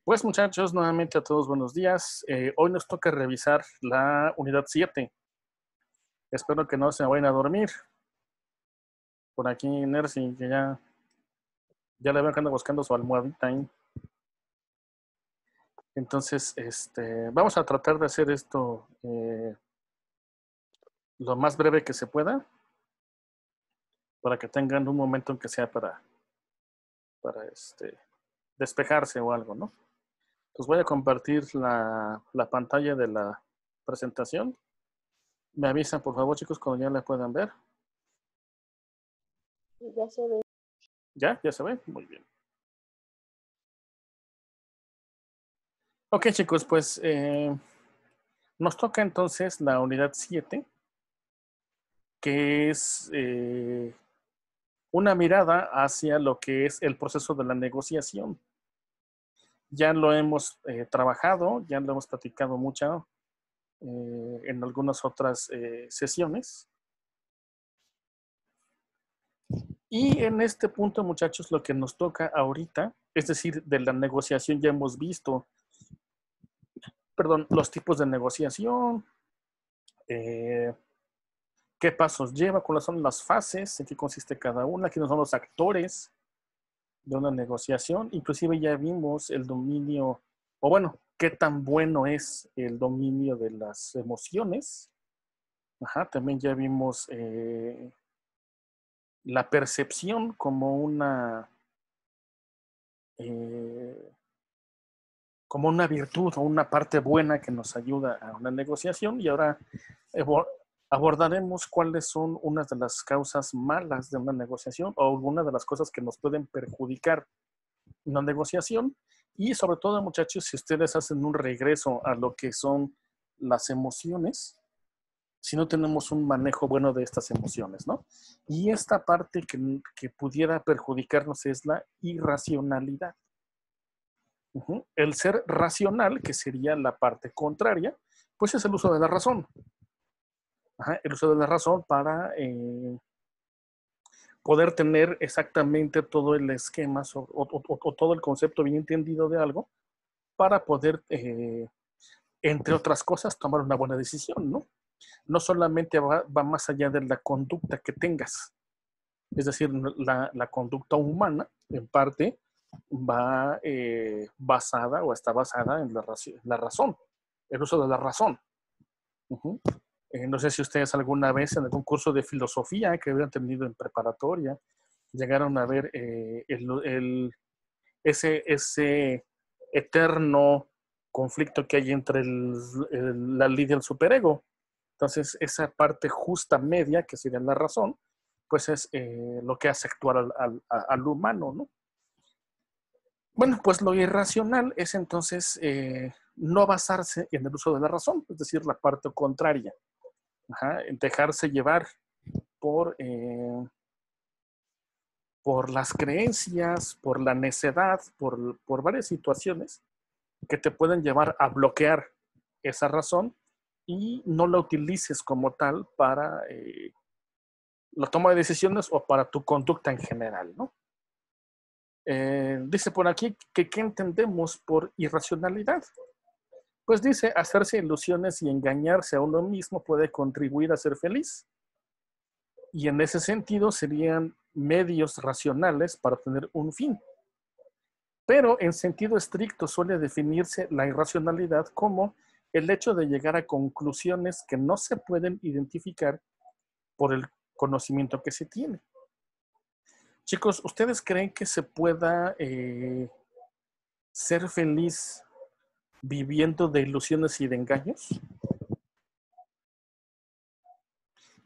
Pues muchachos, nuevamente a todos buenos días. Hoy nos toca revisar la unidad 7. Espero que no se vayan a dormir. Por aquí Nercy, que ya le veo que anda buscando su almohadita ahí. Entonces, vamos a tratar de hacer esto lo más breve que se pueda, para que tengan un momento en que sea para despejarse o algo, ¿no? Pues voy a compartir la pantalla de la presentación. Me avisan, por favor, chicos, cuando ya la puedan ver. Ya se ve. ¿Ya se ve? Muy bien. Ok, chicos, pues nos toca entonces la unidad 7, que es una mirada hacia lo que es el proceso de la negociación. Ya lo hemos trabajado, ya lo hemos platicado mucho en algunas otras sesiones. Y en este punto, muchachos, lo que nos toca ahorita, es decir, de la negociación ya hemos visto, los tipos de negociación, qué pasos lleva, cuáles son las fases, en qué consiste cada una, quiénes son los actores de una negociación. Inclusive ya vimos el dominio, o bueno, qué tan bueno es el dominio de las emociones. Ajá, también ya vimos la percepción como como una virtud o una parte buena que nos ayuda a una negociación. Y ahora abordaremos cuáles son unas de las causas malas de una negociación o algunas de las cosas que nos pueden perjudicar una negociación. Y sobre todo, muchachos, si ustedes hacen un regreso a lo que son las emociones, si no tenemos un manejo bueno de estas emociones, ¿no? Y esta parte que pudiera perjudicarnos es la irracionalidad. El ser racional, que sería la parte contraria, pues es el uso de la razón. El uso de la razón para poder tener exactamente todo el esquema o todo el concepto bien entendido de algo para poder, entre otras cosas, tomar una buena decisión, ¿no? No solamente va más allá de la conducta que tengas. Es decir, la conducta humana, en parte, va basada o está basada en la razón, el uso de la razón. No sé si ustedes alguna vez en algún curso de filosofía que hubieran tenido en preparatoria llegaron a ver ese eterno conflicto que hay entre la ley y el superego. Entonces, esa parte justa media, que sería la razón, pues es lo que hace actuar al humano, ¿no? Bueno, pues lo irracional es entonces no basarse en el uso de la razón, es decir, la parte contraria. Dejarse llevar por las creencias, por la necedad, por varias situaciones que te pueden llevar a bloquear esa razón y no la utilices como tal para la toma de decisiones o para tu conducta en general, ¿no? Dice por aquí que ¿qué entendemos por irracionalidad? Pues dice, hacerse ilusiones y engañarse a uno mismo puede contribuir a ser feliz. Y en ese sentido serían medios racionales para tener un fin. Pero en sentido estricto suele definirse la irracionalidad como el hecho de llegar a conclusiones que no se pueden identificar por el conocimiento que se tiene. Chicos, ¿ustedes creen que se pueda ser feliz viviendo de ilusiones y de engaños?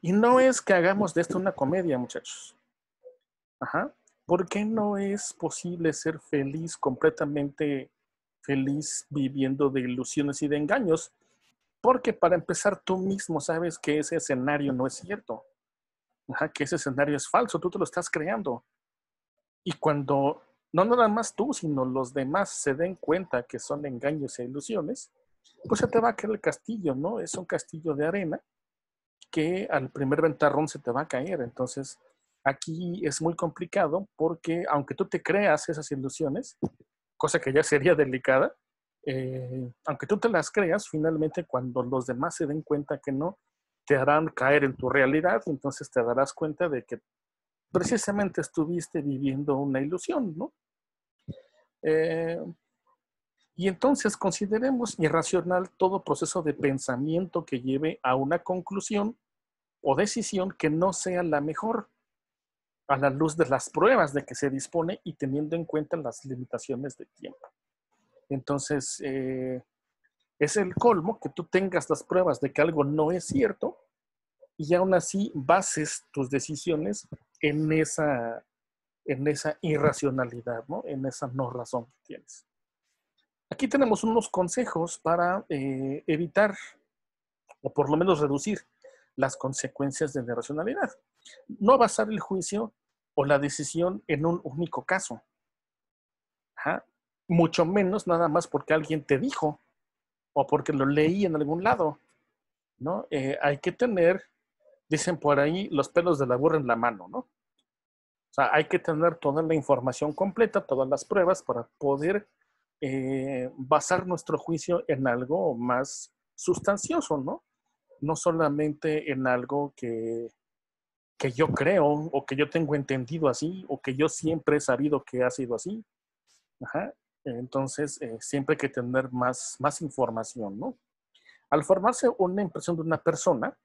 Y no es que hagamos de esto una comedia, muchachos. ¿Por qué no es posible ser feliz, completamente feliz, viviendo de ilusiones y de engaños? Porque para empezar, tú mismo sabes que ese escenario no es cierto. Que ese escenario es falso, tú te lo estás creando. Y cuando no nada más tú, sino los demás se den cuenta que son engaños e ilusiones, pues se te va a caer el castillo, ¿no? Es un castillo de arena que al primer ventarrón se te va a caer. Entonces, aquí es muy complicado porque aunque tú te creas esas ilusiones, cosa que ya sería delicada. Aunque tú te las creas, finalmente cuando los demás se den cuenta que no, te harán caer en tu realidad, entonces te darás cuenta de que precisamente estuviste viviendo una ilusión, ¿no? Eh, y entonces consideremos irracional todo proceso de pensamiento que lleve a una conclusión o decisión que no sea la mejor a la luz de las pruebas de que se dispone y teniendo en cuenta las limitaciones de tiempo. Entonces, es el colmo que tú tengas las pruebas de que algo no es cierto y aún así bases tus decisiones en esa irracionalidad, ¿no? En esa no razón que tienes. Aquí tenemos unos consejos para evitar o por lo menos reducir las consecuencias de la irracionalidad. No basar el juicio o la decisión en un único caso. Ajá. Mucho menos nada más porque alguien te dijo o porque lo leí en algún lado, ¿no? Hay que tener, dicen por ahí, los pelos de la burra en la mano, ¿no? O sea, hay que tener toda la información completa, todas las pruebas para poder basar nuestro juicio en algo más sustancioso, ¿no? No solamente en algo que yo creo o que yo tengo entendido así o que yo siempre he sabido que ha sido así. Ajá. Entonces, siempre hay que tener más información, ¿no? Al formarse una impresión de una persona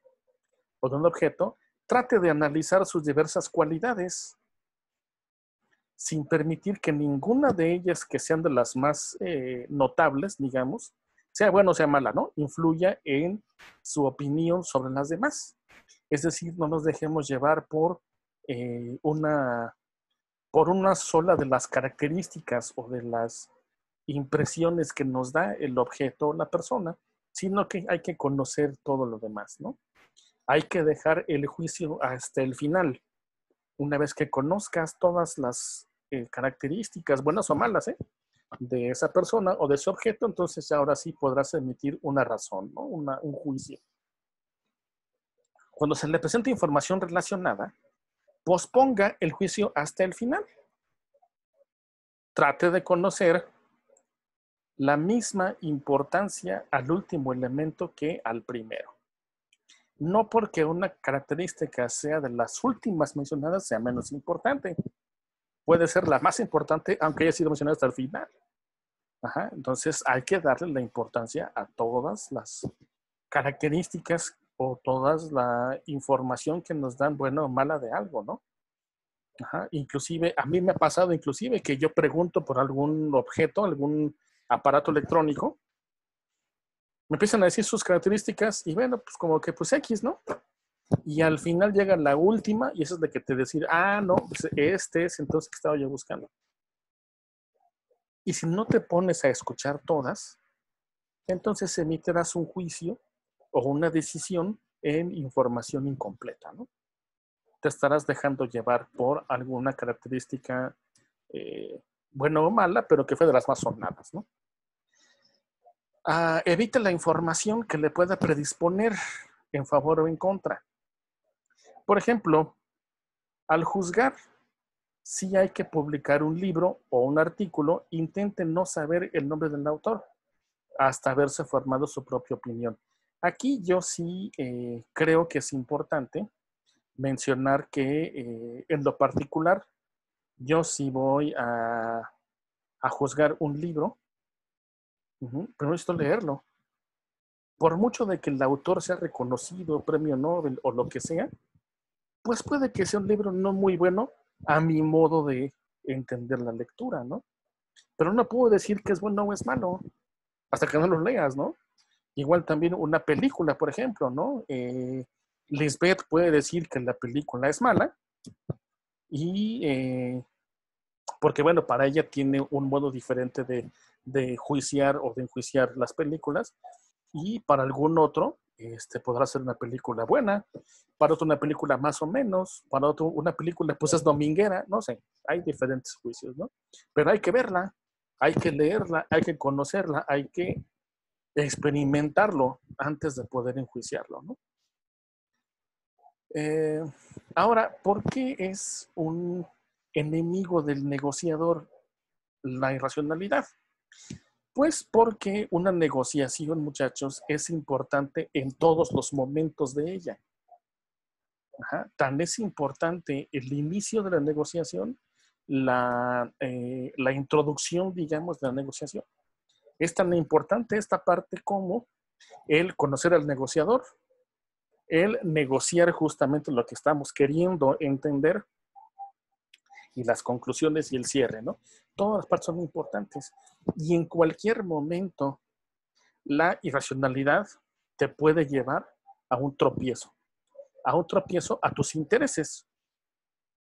o de un objeto, trate de analizar sus diversas cualidades sin permitir que ninguna de ellas, que sean de las más notables, digamos, sea buena o sea mala, ¿no? Influya en su opinión sobre las demás. Es decir, no nos dejemos llevar eh, una, por una sola de las características o de las impresiones que nos da el objeto o la persona, sino que hay que conocer todo lo demás, ¿no? Hay que dejar el juicio hasta el final. Una vez que conozcas todas las características, buenas o malas, de esa persona o de ese objeto, entonces ahora sí podrás emitir una razón, ¿no? Un juicio. Cuando se le presenta información relacionada, posponga el juicio hasta el final. Trate de conocer la misma importancia al último elemento que al primero. No porque una característica sea de las últimas mencionadas sea menos importante. Puede ser la más importante, aunque haya sido mencionada hasta el final. Ajá, entonces hay que darle la importancia a todas las características o toda la información que nos dan buena o mala de algo, ¿no? Ajá, inclusive, a mí me ha pasado inclusive que yo pregunto por algún objeto, algún aparato electrónico, me empiezan a decir sus características y bueno, pues como que pues X, ¿no? Y al final llega la última y eso es de que te decir, no, pues este es entonces que estaba yo buscando. Y si no te pones a escuchar todas, entonces emitirás un juicio o una decisión en información incompleta, ¿no? Te estarás dejando llevar por alguna característica buena o mala, pero que fue de las más sonadas, ¿no? Evita la información que le pueda predisponer en favor o en contra. Por ejemplo, al juzgar si hay que publicar un libro o un artículo, intente no saber el nombre del autor hasta haberse formado su propia opinión. Aquí yo sí creo que es importante mencionar que en lo particular yo sí voy a juzgar un libro, pero necesito leerlo. Por mucho de que el autor sea reconocido, premio Nobel o lo que sea, pues puede que sea un libro no muy bueno a mi modo de entender la lectura, ¿no? Pero no puedo decir que es bueno o es malo hasta que no lo leas, ¿no? Igual también una película, por ejemplo, ¿no? Lisbeth puede decir que la película es mala y porque, bueno, para ella tiene un modo diferente de juiciar o de enjuiciar las películas y para algún otro podrá ser una película buena, para otro una película más o menos, para otro una película pues es dominguera, no sé, hay diferentes juicios, ¿no? Pero hay que verla, hay que leerla, hay que conocerla, hay que experimentarlo antes de poder enjuiciarlo, ¿no? Eh, Ahora, ¿por qué es un enemigo del negociador la irracionalidad? Pues porque una negociación, muchachos, es importante en todos los momentos de ella. Ajá. Tan es importante el inicio de la negociación, la introducción, digamos, de la negociación. Es tan importante esta parte como el conocer al negociador, el negociar justamente lo que estamos queriendo entender y las conclusiones y el cierre, ¿no? Todas las partes son importantes. Y en cualquier momento, la irracionalidad te puede llevar a un tropiezo a tus intereses.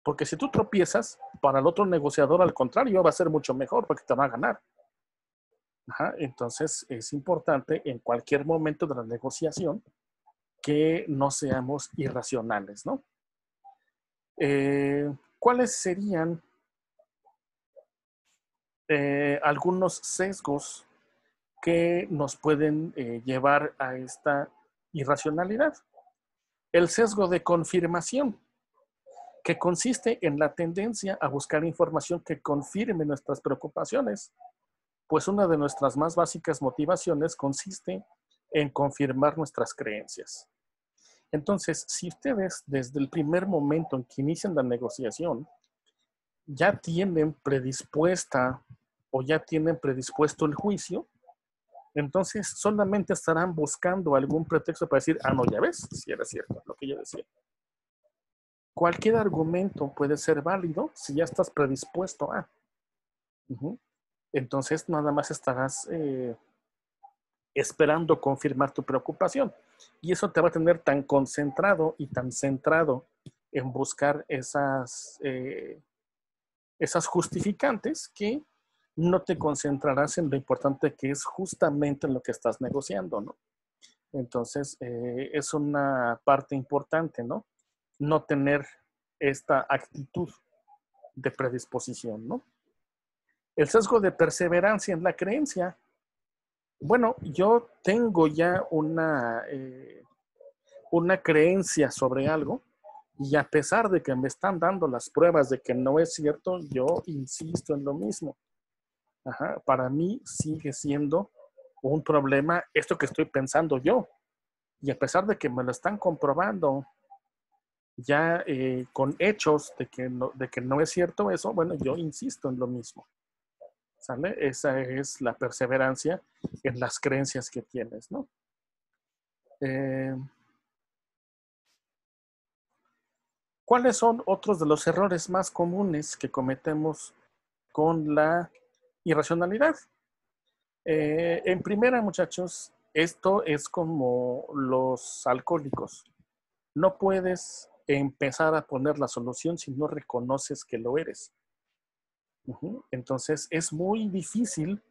Porque si tú tropiezas, para el otro negociador, al contrario, va a ser mucho mejor porque te va a ganar. Ajá. Entonces, es importante en cualquier momento de la negociación que no seamos irracionales, ¿no? ¿Cuáles serían algunos sesgos que nos pueden llevar a esta irracionalidad? El sesgo de confirmación, que consiste en la tendencia a buscar información que confirme nuestras preocupaciones, pues una de nuestras más básicas motivaciones consiste en confirmar nuestras creencias. Entonces, si ustedes desde el primer momento en que inician la negociación ya tienen predispuesta o ya tienen predispuesto el juicio, entonces solamente estarán buscando algún pretexto para decir, ah, no, ya ves, si era cierto lo que yo decía. Cualquier argumento puede ser válido si ya estás predispuesto a. Entonces nada más estarás esperando confirmar tu preocupación. Y eso te va a tener tan concentrado y tan centrado en buscar esas justificantes que no te concentrarás en lo importante que es justamente lo que estás negociando, ¿no? Entonces, es una parte importante, ¿no? No tener esta actitud de predisposición, ¿no? El sesgo de perseverancia en la creencia. Bueno, yo tengo ya una creencia sobre algo y a pesar de que me están dando las pruebas de que no es cierto, yo insisto en lo mismo. Ajá, para mí sigue siendo un problema esto que estoy pensando yo. Y a pesar de que me lo están comprobando ya con hechos de que no es cierto eso, bueno, yo insisto en lo mismo. ¿Sale? Esa es la perseverancia en las creencias que tienes, ¿no? ¿Cuáles son otros de los errores más comunes que cometemos con la irracionalidad? En primera, muchachos, esto es como los alcohólicos. No puedes empezar a poner la solución si no reconoces que lo eres. Entonces, es muy difícil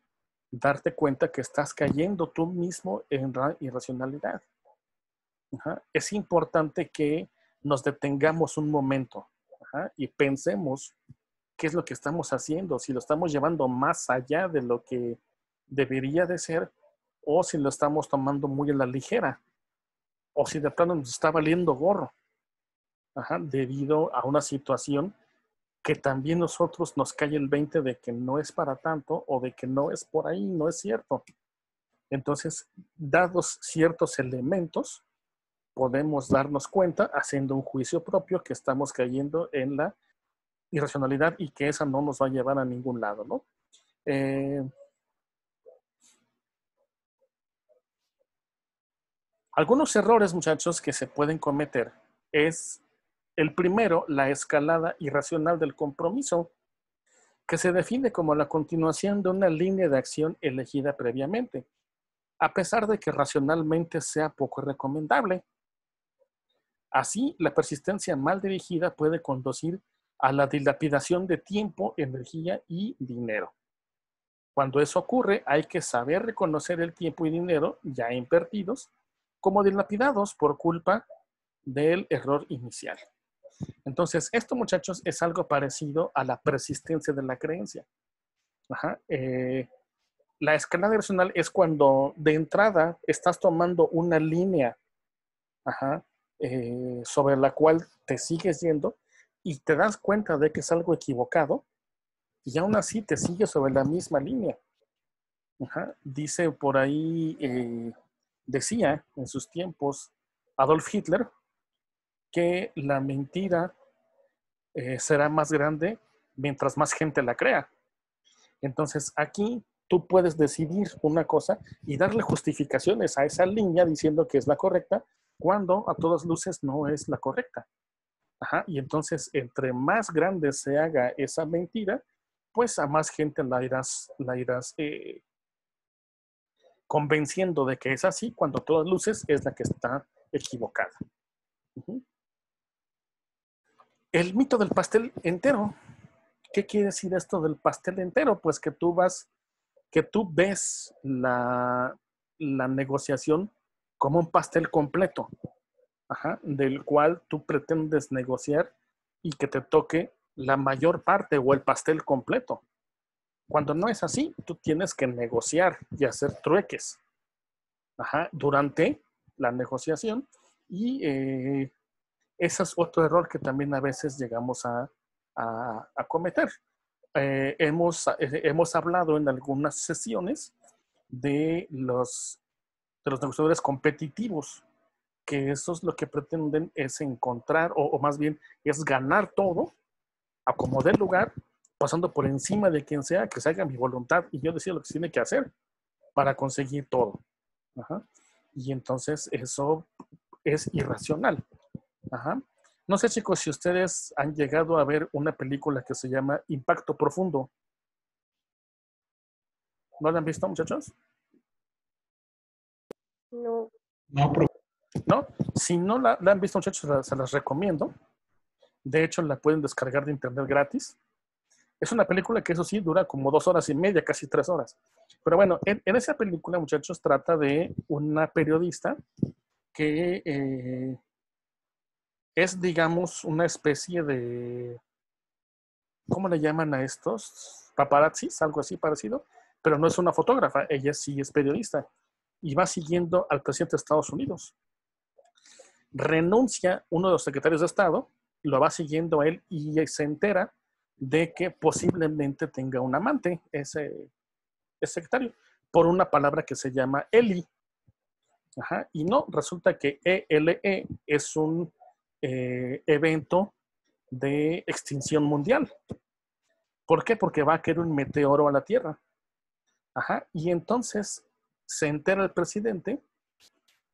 darte cuenta que estás cayendo tú mismo en la irracionalidad. Es importante que nos detengamos un momento y pensemos qué es lo que estamos haciendo, si lo estamos llevando más allá de lo que debería de ser o si lo estamos tomando muy a la ligera o si de plano nos está valiendo gorro debido a una situación que también nosotros nos cae el 20 de que no es para tanto o de que no es por ahí, no es cierto. Entonces, dados ciertos elementos, podemos darnos cuenta, haciendo un juicio propio, que estamos cayendo en la irracionalidad y que esa no nos va a llevar a ningún lado, ¿no? Algunos errores, muchachos, que se pueden cometer es el primero, la escalada irracional del compromiso, que se define como la continuación de una línea de acción elegida previamente, a pesar de que racionalmente sea poco recomendable. Así, la persistencia mal dirigida puede conducir a la dilapidación de tiempo, energía y dinero. Cuando eso ocurre, hay que saber reconocer el tiempo y dinero ya invertidos como dilapidados por culpa del error inicial. Entonces, esto, muchachos, es algo parecido a la persistencia de la creencia. La escalada irracional es cuando de entrada estás tomando una línea sobre la cual te sigues yendo y te das cuenta de que es algo equivocado y aún así te sigue sobre la misma línea. Ajá. Dice por ahí, decía en sus tiempos Adolf Hitler que la mentira será más grande mientras más gente la crea. Entonces aquí tú puedes decidir una cosa y darle justificaciones a esa línea diciendo que es la correcta, cuando a todas luces no es la correcta. Ajá. Y entonces, entre más grande se haga esa mentira, pues a más gente la irás convenciendo de que es así, cuando a todas luces es la que está equivocada. Uh-huh. El mito del pastel entero. ¿Qué quiere decir esto del pastel entero? Pues que tú ves la negociación como un pastel completo, ajá, del cual tú pretendes negociar y que te toque la mayor parte o el pastel completo. Cuando no es así, tú tienes que negociar y hacer trueques, ajá, durante la negociación, y ese es otro error que también a veces llegamos a cometer. Hemos hablado en algunas sesiones de los negociadores competitivos, que eso es lo que pretenden, es encontrar, o más bien es ganar todo, a como dé lugar, pasando por encima de quien sea, que se haga mi voluntad y yo decido lo que se tiene que hacer para conseguir todo. Ajá. Y entonces eso es irracional. Ajá. No sé, chicos, si ustedes han llegado a ver una película que se llama Impacto Profundo. ¿No la han visto, muchachos? No. ¿No? Si no la han visto, muchachos, se las recomiendo. De hecho, la pueden descargar de internet gratis. Es una película que, eso sí, dura como 2 horas y media, casi 3 horas. Pero bueno, en esa película, muchachos, trata de una periodista que es, digamos, una especie de, ¿cómo le llaman a estos? Paparazzis, algo así parecido. Pero no es una fotógrafa, ella sí es periodista. Y va siguiendo al presidente de Estados Unidos. Renuncia uno de los secretarios de Estado, lo va siguiendo a él y se entera de que posiblemente tenga un amante, ese secretario, por una palabra que se llama Eli. Ajá. Y no, resulta que ELE es un evento de extinción mundial. ¿Por qué? Porque va a caer un meteoro a la Tierra. Ajá. Y entonces se entera el presidente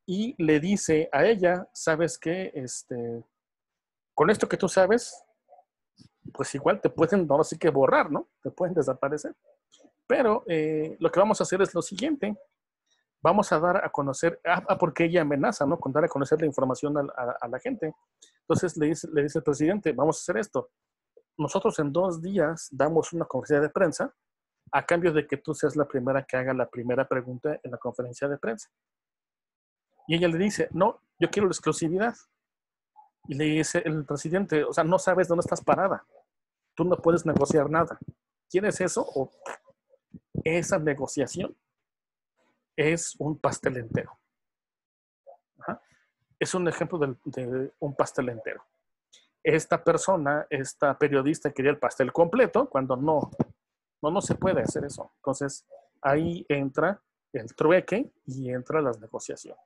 y le dice a ella, ¿sabes qué? Con esto que tú sabes, pues igual te pueden, ahora sí que borrar, ¿no? Te pueden desaparecer. Pero lo que vamos a hacer es lo siguiente. Vamos a dar a conocer, porque ella amenaza, ¿no? Con dar a conocer la información a la gente. Entonces le dice el presidente, vamos a hacer esto. Nosotros en 2 días damos una conferencia de prensa a cambio de que tú seas la primera que haga la primera pregunta en la conferencia de prensa. Y ella le dice, no, yo quiero la exclusividad. Y le dice el presidente, o sea, no sabes dónde estás parada. Tú no puedes negociar nada. ¿Quieres eso? O esa negociación es un pastel entero. Ajá. Es un ejemplo de un pastel entero. Esta persona, esta periodista quería el pastel completo, cuando no se puede hacer eso. Entonces, ahí entra el trueque y entra las negociaciones.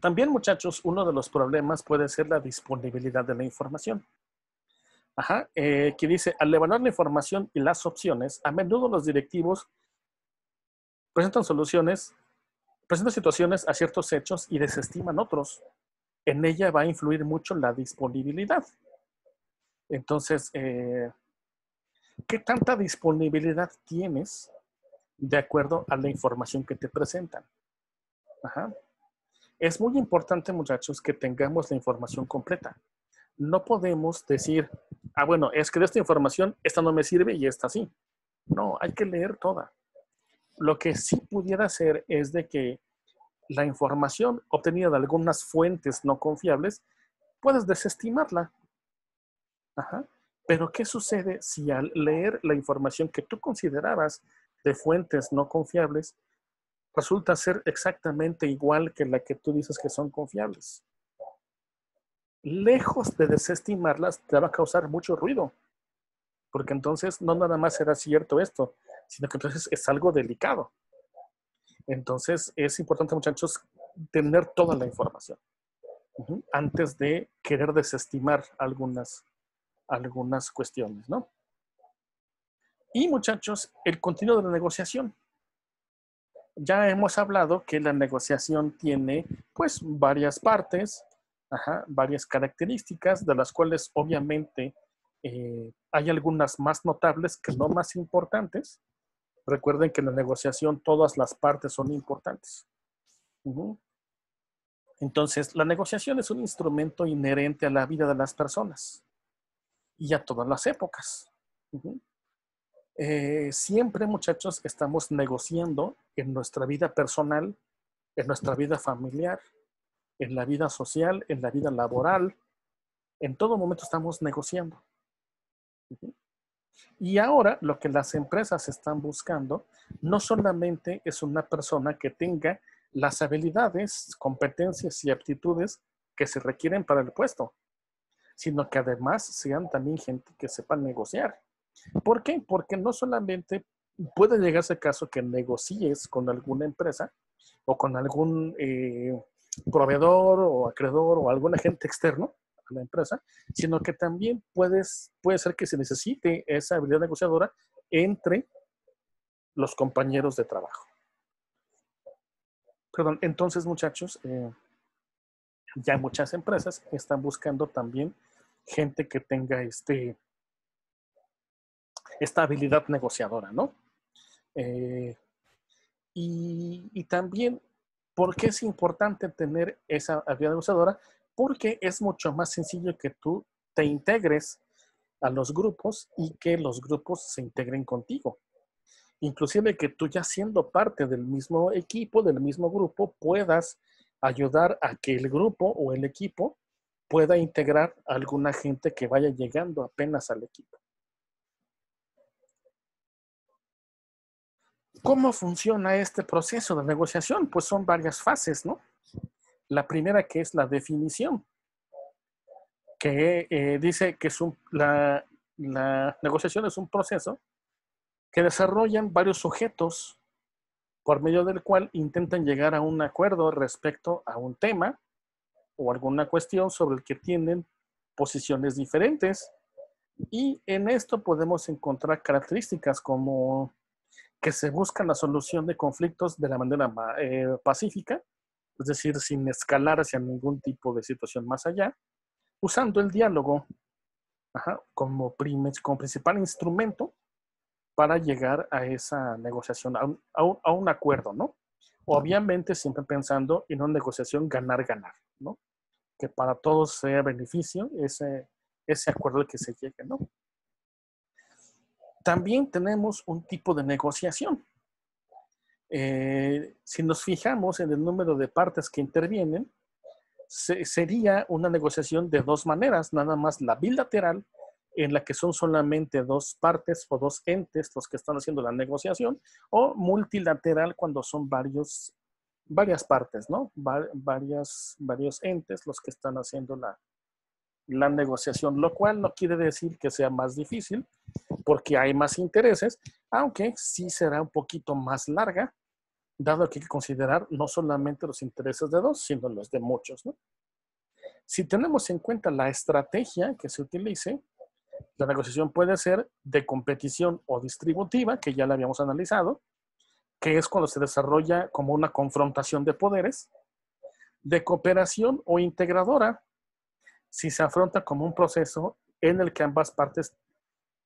También, muchachos, uno de los problemas puede ser la disponibilidad de la información. Ajá, que dice, al evaluar la información y las opciones, a menudo los directivos presentan situaciones a ciertos hechos y desestiman otros. En ella va a influir mucho la disponibilidad. Entonces, ¿qué tanta disponibilidad tienes de acuerdo a la información que te presentan? Ajá. Es muy importante, muchachos, que tengamos la información completa. No podemos decir, bueno, es que de esta información, esta no me sirve y esta sí. No, hay que leer toda. Lo que sí pudiera ser es de que la información obtenida de algunas fuentes no confiables, puedes desestimarla. Ajá. Pero ¿qué sucede si al leer la información que tú considerabas de fuentes no confiables, resulta ser exactamente igual que la que tú dices que son confiables? lejos de desestimarlas, te va a causar mucho ruido. Porque entonces no nada más será cierto esto, sino que entonces es algo delicado. Entonces es importante, muchachos, tener toda la información antes de querer desestimar algunas cuestiones, ¿no? Y muchachos, el contenido de la negociación. Ya hemos hablado que la negociación tiene pues varias partes, varias características, de las cuales obviamente hay algunas más notables que no más importantes. Recuerden que en la negociación todas las partes son importantes. Entonces, la negociación es un instrumento inherente a la vida de las personas y a todas las épocas. Siempre, muchachos, estamos negociando en nuestra vida personal, en nuestra vida familiar, en la vida social, en la vida laboral. En todo momento estamos negociando. Y ahora lo que las empresas están buscando no solamente es una persona que tenga las habilidades, competencias y aptitudes que se requieren para el puesto, sino que además sean también gente que sepa negociar. ¿Por qué? Porque no solamente puede llegarse el caso que negocies con alguna empresa o con algún proveedor o acreedor o algún agente externo a la empresa, sino que también puede ser que se necesite esa habilidad negociadora entre los compañeros de trabajo. Perdón, entonces muchachos, ya muchas empresas están buscando también gente que tenga esta habilidad negociadora, ¿no? Y también, ¿por qué es importante tener esa habilidad negociadora? Porque es mucho más sencillo que tú te integres a los grupos y que los grupos se integren contigo. Inclusive que tú ya siendo parte del mismo equipo, del mismo grupo, puedas ayudar a que el grupo o el equipo pueda integrar a alguna gente que vaya llegando apenas al equipo. ¿Cómo funciona este proceso de negociación? Pues son varias fases, ¿no? La primera, que es la definición, que dice que la negociación es un proceso que desarrollan varios sujetos por medio del cual intentan llegar a un acuerdo respecto a un tema o alguna cuestión sobre el que tienen posiciones diferentes. Y en esto podemos encontrar características como que se busca la solución de conflictos de la manera pacífica, es decir, sin escalar hacia ningún tipo de situación más allá, usando el diálogo como principal instrumento para llegar a esa negociación, a un acuerdo, ¿no? Obviamente siempre pensando en una negociación ganar-ganar, ¿no? Que para todos sea beneficio ese acuerdo al que se llegue, ¿no? También tenemos un tipo de negociación. Si nos fijamos en el número de partes que intervienen, sería una negociación de dos maneras, nada más la bilateral, en la que son solamente dos partes o dos entes los que están haciendo la negociación, o multilateral cuando son varias partes, ¿no? Varios entes los que están haciendo la negociación, lo cual no quiere decir que sea más difícil, porque hay más intereses, aunque sí será un poquito más larga, dado que hay que considerar no solamente los intereses de dos, sino los de muchos, ¿no? Si tenemos en cuenta la estrategia que se utilice, la negociación puede ser de competición o distributiva, que ya la habíamos analizado, que es cuando se desarrolla como una confrontación de poderes, de cooperación o integradora, si se afronta como un proceso en el que ambas partes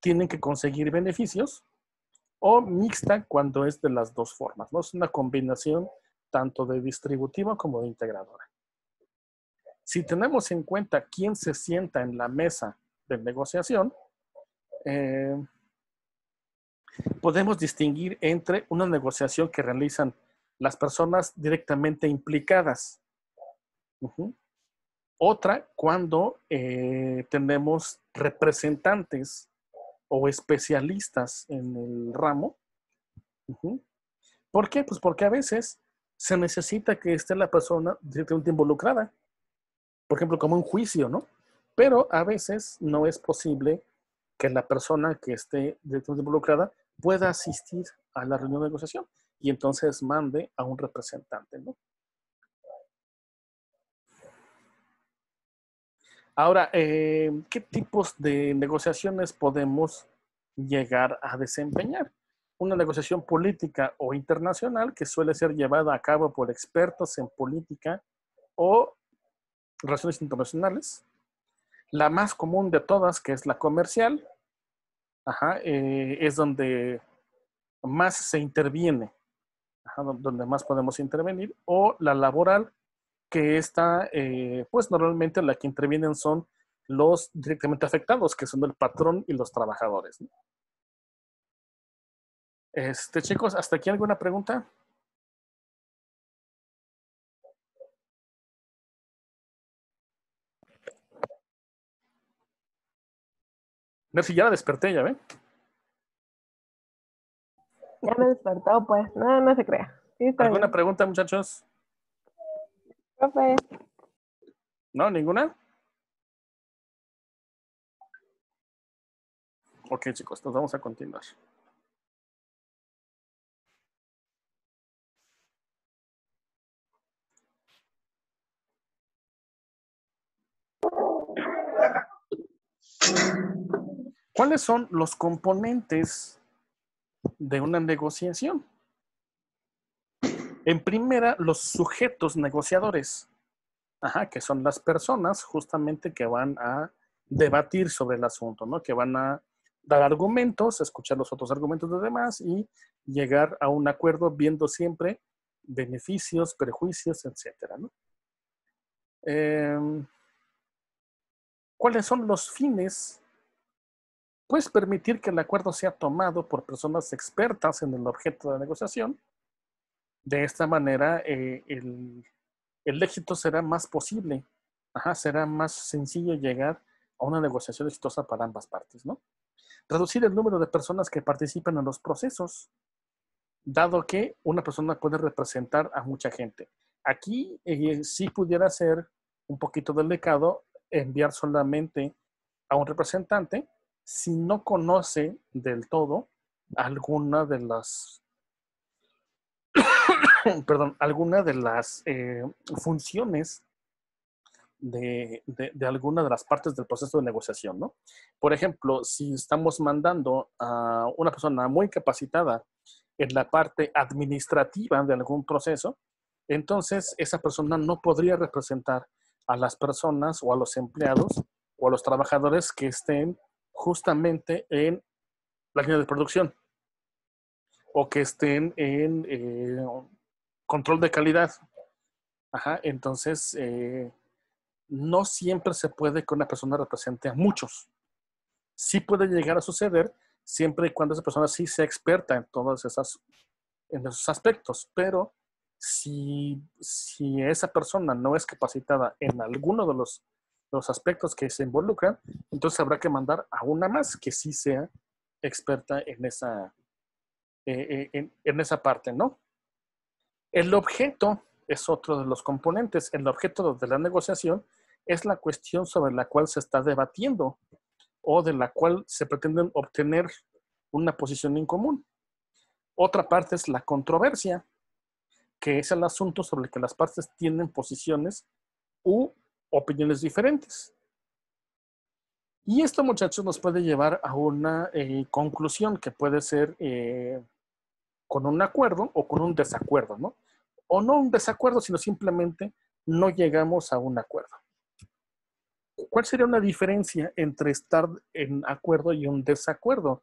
tienen que conseguir beneficios, o mixta cuando es de las dos formas, ¿no? Es una combinación tanto de distributiva como de integradora. Si tenemos en cuenta quién se sienta en la mesa de negociación, podemos distinguir entre una negociación que realizan las personas directamente implicadas. Otra cuando tenemos representantes o especialistas en el ramo. ¿Por qué? Pues porque a veces se necesita que esté la persona directamente involucrada. por ejemplo, como un juicio, ¿no? Pero a veces no es posible que la persona que esté directamente involucrada pueda asistir a la reunión de negociación y entonces mande a un representante, ¿no? Ahora, ¿qué tipos de negociaciones podemos llegar a desempeñar? Una negociación política o internacional que suele ser llevada a cabo por expertos en política o relaciones internacionales. La más común de todas, que es la comercial, es donde más se interviene, donde más podemos intervenir, o la laboral, que está, pues normalmente la que intervienen son los directamente afectados, que son el patrón y los trabajadores, ¿no? Chicos, ¿hasta aquí alguna pregunta? Mercy, ya la desperté, ya ven. Ya me despertó, pues. No, no se crea. Sí, está ¿Alguna bien. pregunta, muchachos? Profe, ¿No? ¿Ninguna? Ok, chicos, nos vamos a continuar. ¿Cuáles son los componentes de una negociación? En primera, los sujetos negociadores, que son las personas justamente que van a debatir sobre el asunto, ¿no? Que van a dar argumentos, escuchar los otros argumentos de los demás y llegar a un acuerdo viendo siempre beneficios, perjuicios, etcétera, ¿no? ¿Cuáles son los fines? Pues permitir que el acuerdo sea tomado por personas expertas en el objeto de negociación. De esta manera, el éxito será más posible. Será más sencillo llegar a una negociación exitosa para ambas partes, ¿no? Reducir el número de personas que participan en los procesos, dado que una persona puede representar a mucha gente. Aquí sí pudiera ser un poquito delicado enviar solamente a un representante si no conoce del todo alguna de las, perdón, alguna de las funciones de alguna de las partes del proceso de negociación, ¿no? Por ejemplo, si estamos mandando a una persona muy capacitada en la parte administrativa de algún proceso, entonces esa persona no podría representar a las personas o a los empleados o a los trabajadores que estén justamente en la línea de producción o que estén en control de calidad. Entonces, no siempre se puede que una persona represente a muchos. Sí puede llegar a suceder siempre y cuando esa persona sí sea experta en todos esos aspectos, pero si esa persona no es capacitada en alguno de los aspectos que se involucran, entonces habrá que mandar a una más que sí sea experta en esa parte, ¿no? El objeto es otro de los componentes. El objeto de la negociación es la cuestión sobre la cual se está debatiendo o de la cual se pretende obtener una posición en común. Otra parte es la controversia, que es el asunto sobre el que las partes tienen posiciones u opiniones diferentes. Y esto, muchachos, nos puede llevar a una conclusión que puede ser con un acuerdo o con un desacuerdo, ¿no? O no un desacuerdo, sino simplemente no llegamos a un acuerdo. ¿Cuál sería una diferencia entre estar en acuerdo y un desacuerdo?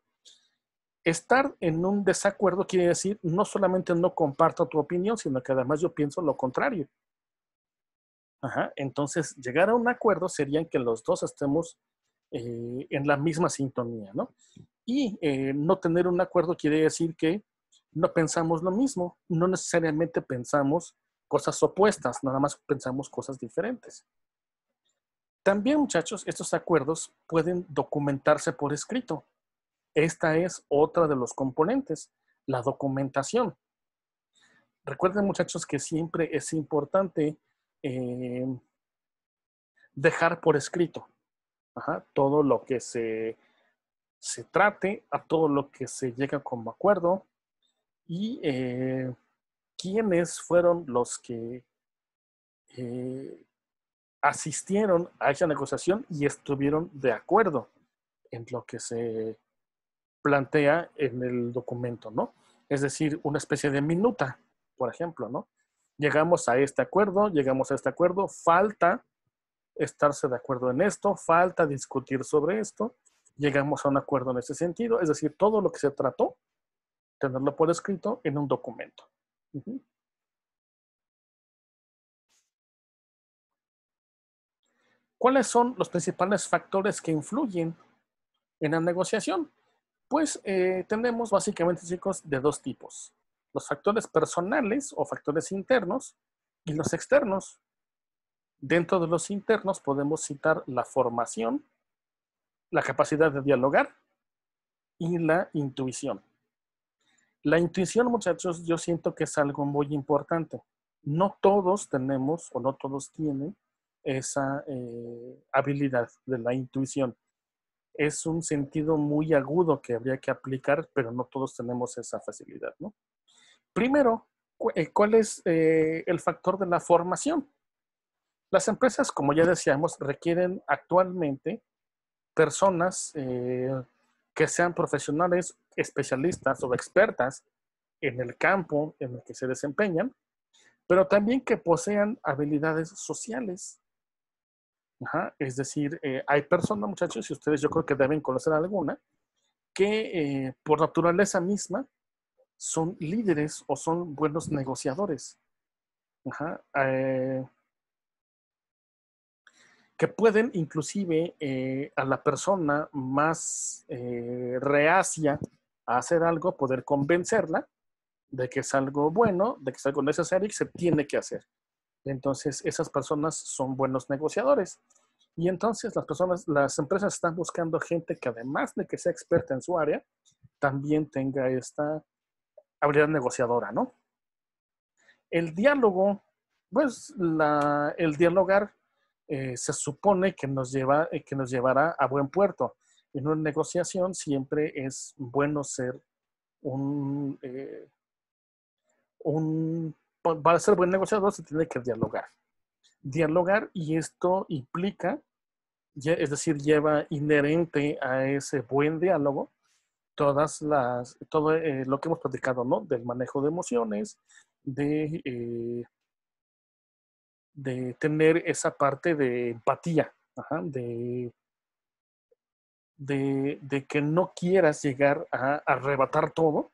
Estar en un desacuerdo quiere decir no solamente no comparto tu opinión, sino que además yo pienso lo contrario. Entonces, llegar a un acuerdo sería que los dos estemos en la misma sintonía, ¿no? Y no tener un acuerdo quiere decir que no pensamos lo mismo, no necesariamente pensamos cosas opuestas, nada más pensamos cosas diferentes. También, muchachos, estos acuerdos pueden documentarse por escrito. Esta es otra de los componentes, la documentación. Recuerden, muchachos, que siempre es importante dejar por escrito, todo lo que se trate, a todo lo que se llega como acuerdo y quiénes fueron los que asistieron a esa negociación y estuvieron de acuerdo en lo que se plantea en el documento, ¿no? Es decir, una especie de minuta, por ejemplo, ¿no? Llegamos a este acuerdo, falta estarse de acuerdo en esto, falta discutir sobre esto, llegamos a un acuerdo en ese sentido, es decir, todo lo que se trató, tenerlo por escrito en un documento. Uh-huh. ¿Cuáles son los principales factores que influyen en la negociación? Pues tenemos básicamente, chicos, de dos tipos. Los factores personales o factores internos y los externos. Dentro de los internos podemos citar la formación, la capacidad de dialogar y la intuición. La intuición, muchachos, yo siento que es algo muy importante. No todos tenemos o no todos tienen esa habilidad de la intuición. Es un sentido muy agudo que habría que aplicar, pero no todos tenemos esa facilidad, ¿no? Primero, ¿cuál es el factor de la formación? Las empresas, como ya decíamos, requieren actualmente personas que sean profesionales, especialistas o expertas en el campo en el que se desempeñan, pero también que posean habilidades sociales. Es decir, hay personas, muchachos, y ustedes yo creo que deben conocer alguna, que por naturaleza misma son líderes o son buenos negociadores. Que pueden inclusive a la persona más reacia a hacer algo, poder convencerla de que es algo bueno, de que es algo necesario y que se tiene que hacer. Entonces, esas personas son buenos negociadores. Y entonces las empresas están buscando gente que además de que sea experta en su área, también tenga esta habilidad negociadora, ¿no? El diálogo, pues el dialogar se supone que nos llevará a buen puerto. En una negociación siempre es bueno ser para ser buen negociador se tiene que dialogar. Dialogar, y esto implica, es decir, lleva inherente a ese buen diálogo todo lo que hemos platicado, ¿no? Del manejo de emociones, de tener esa parte de empatía, de que no quieras llegar a arrebatar todo,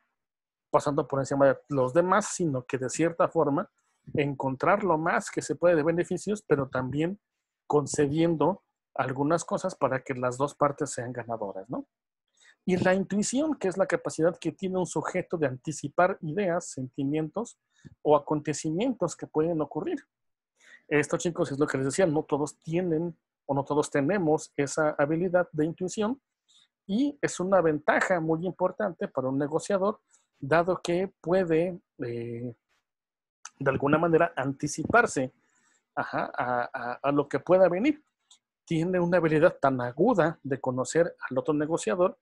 pasando por encima de los demás, sino que de cierta forma encontrar lo más que se puede de beneficios, pero también concediendo algunas cosas para que las dos partes sean ganadoras, ¿no? Y la intuición, que es la capacidad que tiene un sujeto de anticipar ideas, sentimientos o acontecimientos que pueden ocurrir. Esto, chicos, es lo que les decía, no todos tienen o no todos tenemos esa habilidad de intuición y es una ventaja muy importante para un negociador, dado que puede, de alguna manera, anticiparse a lo que pueda venir. Tiene una habilidad tan aguda de conocer al otro negociador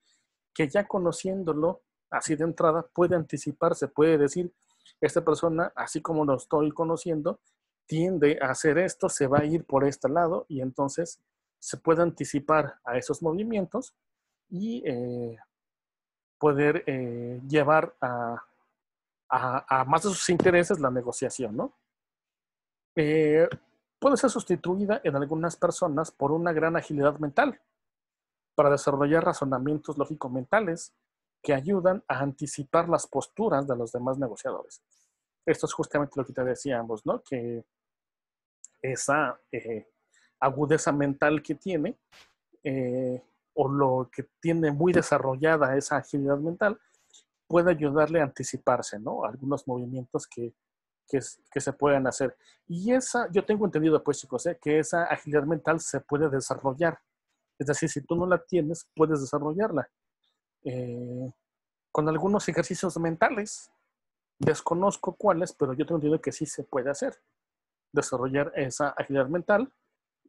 que ya conociéndolo así de entrada puede anticiparse, puede decir, esta persona, así como lo estoy conociendo, tiende a hacer esto, se va a ir por este lado y entonces se puede anticipar a esos movimientos y poder llevar a más de sus intereses la negociación, ¿no? Puede ser sustituida en algunas personas por una gran agilidad mental para desarrollar razonamientos lógico-mentales que ayudan a anticipar las posturas de los demás negociadores. Esto es justamente lo que te decíamos, ¿no? Que esa agudeza mental que tiene, o lo que tiene muy desarrollada esa agilidad mental, puede ayudarle a anticiparse, ¿no? Algunos movimientos que se pueden hacer. Y yo tengo entendido, pues, chicos, que esa agilidad mental se puede desarrollar. Es decir, si tú no la tienes, puedes desarrollarla. Con algunos ejercicios mentales, desconozco cuáles, pero yo tengo entendido que sí se puede hacer. Desarrollar esa agilidad mental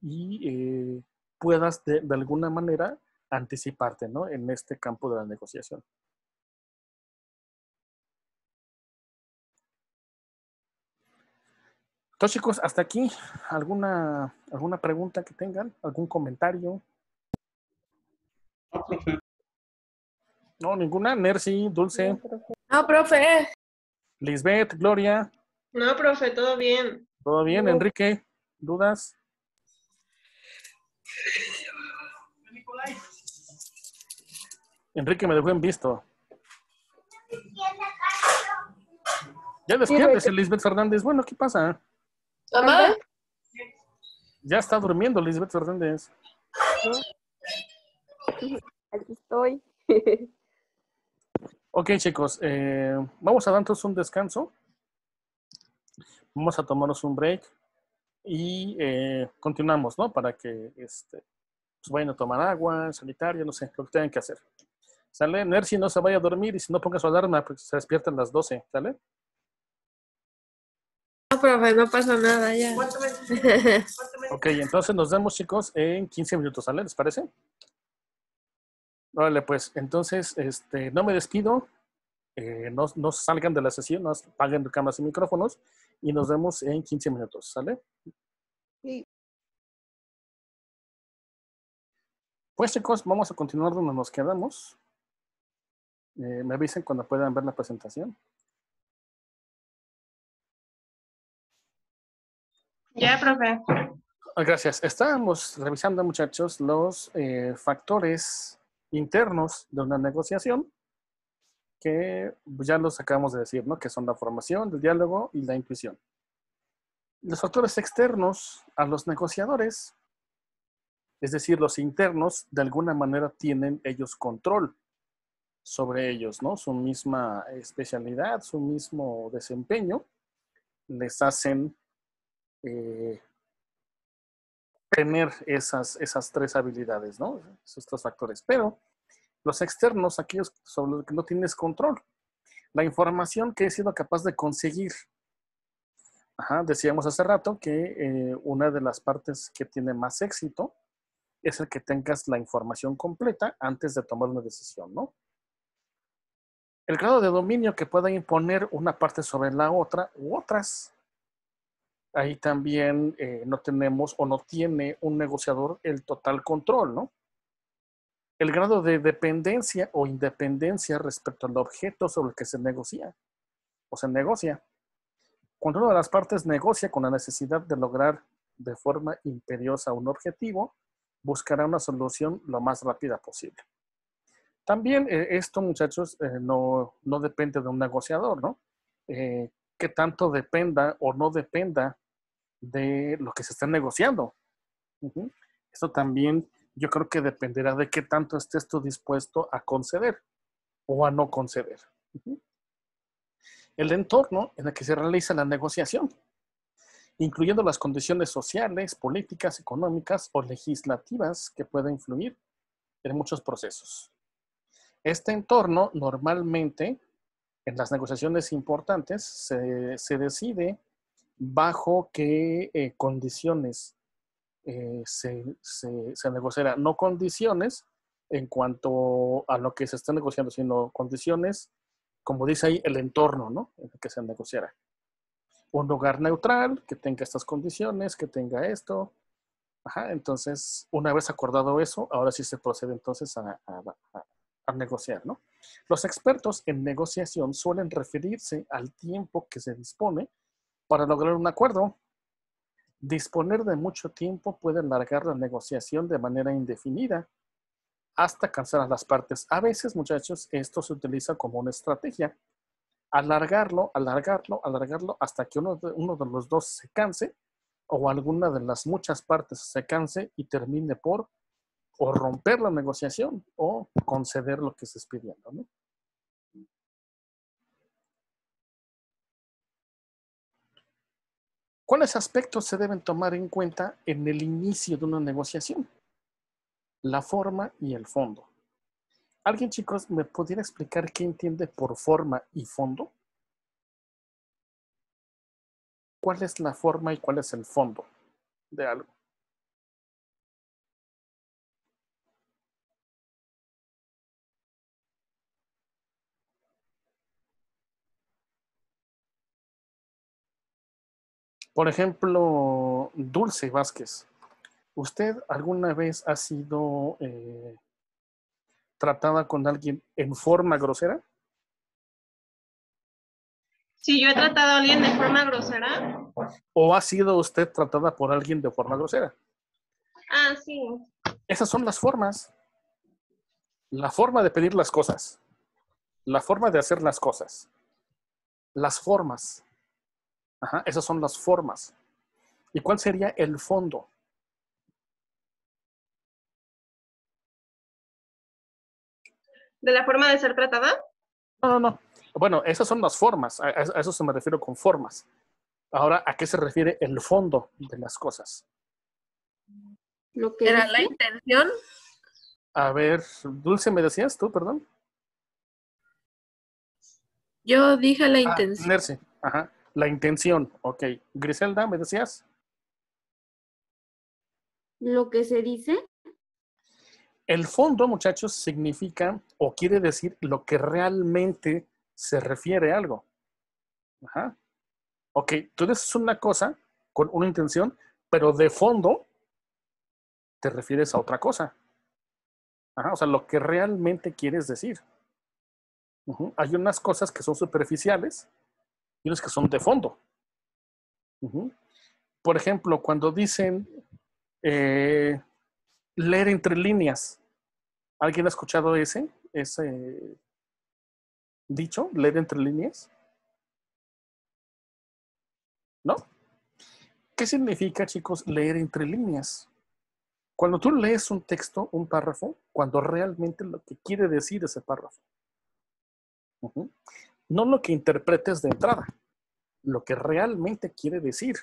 y puedas de alguna manera anticiparte, ¿no? En este campo de la negociación. Entonces, chicos, hasta aquí. ¿Alguna pregunta que tengan? ¿Algún comentario? No, profe. No, ninguna. Nercy, Dulce, No, profe. Lisbeth, Gloria. No, profe, todo bien. ¿Todo bien? No. Enrique, ¿dudas? Enrique me dejó en visto. Ya despiértese, Lisbeth Fernández. Bueno, ¿qué pasa? Mamá. Ya está durmiendo Lisbeth Fernández. Aquí estoy. Ok, chicos, vamos a darnos un descanso. Vamos a tomarnos un break y continuamos, ¿no? Para que pues vayan a tomar agua, sanitaria, no sé, lo que tengan que hacer. ¿Sale? Nercy, no se vaya a dormir y si no ponga su alarma, pues se despiertan las 12, ¿sale? No, profe, no pasa nada ya. Ok, entonces nos vemos, chicos, en 15 minutos, ¿sale? ¿Les parece? Vale, pues, entonces, no me despido. No salgan de la sesión, no apaguen cámaras y micrófonos y nos vemos en 15 minutos, ¿sale? Sí. Pues chicos, vamos a continuar donde nos quedamos. Me avisen cuando puedan ver la presentación. Ya, profe. Gracias. Estábamos revisando, muchachos, los factores internos de una negociación que ya los acabamos de decir, ¿no? Que son la formación, el diálogo y la intuición. Los factores externos a los negociadores, es decir, los internos, de alguna manera tienen ellos control sobre ellos, ¿no? Su misma especialidad, su mismo desempeño, les hacen tener esas tres habilidades, ¿no? Esos tres factores. Pero los externos, aquellos sobre los que no tienes control, la información que he sido capaz de conseguir. Decíamos hace rato que una de las partes que tiene más éxito es el que tengas la información completa antes de tomar una decisión, ¿no? El grado de dominio que pueda imponer una parte sobre la otra u otras. Ahí también no tenemos o no tiene un negociador el total control, ¿no? El grado de dependencia o independencia respecto al objeto sobre el que se negocia o se negocia. Cuando una de las partes negocia con la necesidad de lograr de forma imperiosa un objetivo, buscará una solución lo más rápida posible. También esto, muchachos, no depende de un negociador, ¿no? Que tanto dependa o no dependa de lo que se esté negociando. Esto también yo creo que dependerá de qué tanto estés tú dispuesto a conceder o a no conceder. El entorno en el que se realiza la negociación, incluyendo las condiciones sociales, políticas, económicas o legislativas que pueden influir en muchos procesos. Este entorno normalmente en las negociaciones importantes se decide bajo qué condiciones se negociará. No condiciones en cuanto a lo que se está negociando, sino condiciones, como dice ahí, el entorno, ¿no? En el que se negociará. Un lugar neutral que tenga estas condiciones, que tenga esto. Entonces, una vez acordado eso, ahora sí se procede entonces a negociar, ¿no? Los expertos en negociación suelen referirse al tiempo que se dispone para lograr un acuerdo. Disponer de mucho tiempo puede alargar la negociación de manera indefinida hasta cansar a las partes. A veces, muchachos, esto se utiliza como una estrategia. Alargarlo hasta que uno de los dos se canse o alguna de las muchas partes se canse y termine por o romper la negociación o conceder lo que se está pidiendo, ¿no? ¿Cuáles aspectos se deben tomar en cuenta en el inicio de una negociación? La forma y el fondo. ¿Alguien, chicos, me pudiera explicar qué entiende por forma y fondo? ¿Cuál es la forma y cuál es el fondo de algo? Por ejemplo, Dulce Vázquez. ¿Usted alguna vez ha sido tratada con alguien en forma grosera? Si yo he tratado a alguien de forma grosera. ¿O ha sido usted tratada por alguien de forma grosera? Ah, sí. Esas son las formas. La forma de pedir las cosas. La forma de hacer las cosas. Las formas. Ajá, esas son las formas. ¿Y cuál sería el fondo? ¿De la forma de ser tratada? No. Bueno, esas son las formas. A eso se me refiero con formas. Ahora, ¿a qué se refiere el fondo de las cosas? Lo que ¿Era la dice, intención? A ver, Dulce, ¿me decías tú, perdón? Yo dije la intención. Tenerse. Ajá. La intención. Ok. Griselda, ¿me decías? lo que se dice, El fondo, muchachos, significa o quiere decir lo que realmente se refiere a algo. Ajá. Ok, tú dices una cosa con una intención, pero de fondo te refieres a otra cosa. Ajá, o sea, lo que realmente quieres decir. Ujú. Hay unas cosas que son superficiales y unas que son de fondo. Ujú. Por ejemplo, cuando dicen leer entre líneas, ¿alguien ha escuchado ese dicho, leer entre líneas? ¿No? ¿Qué significa, chicos, leer entre líneas? Cuando tú lees un texto, un párrafo, cuando realmente lo que quiere decir ese párrafo. Ujú. No lo que interpretes de entrada, lo que realmente quiere decir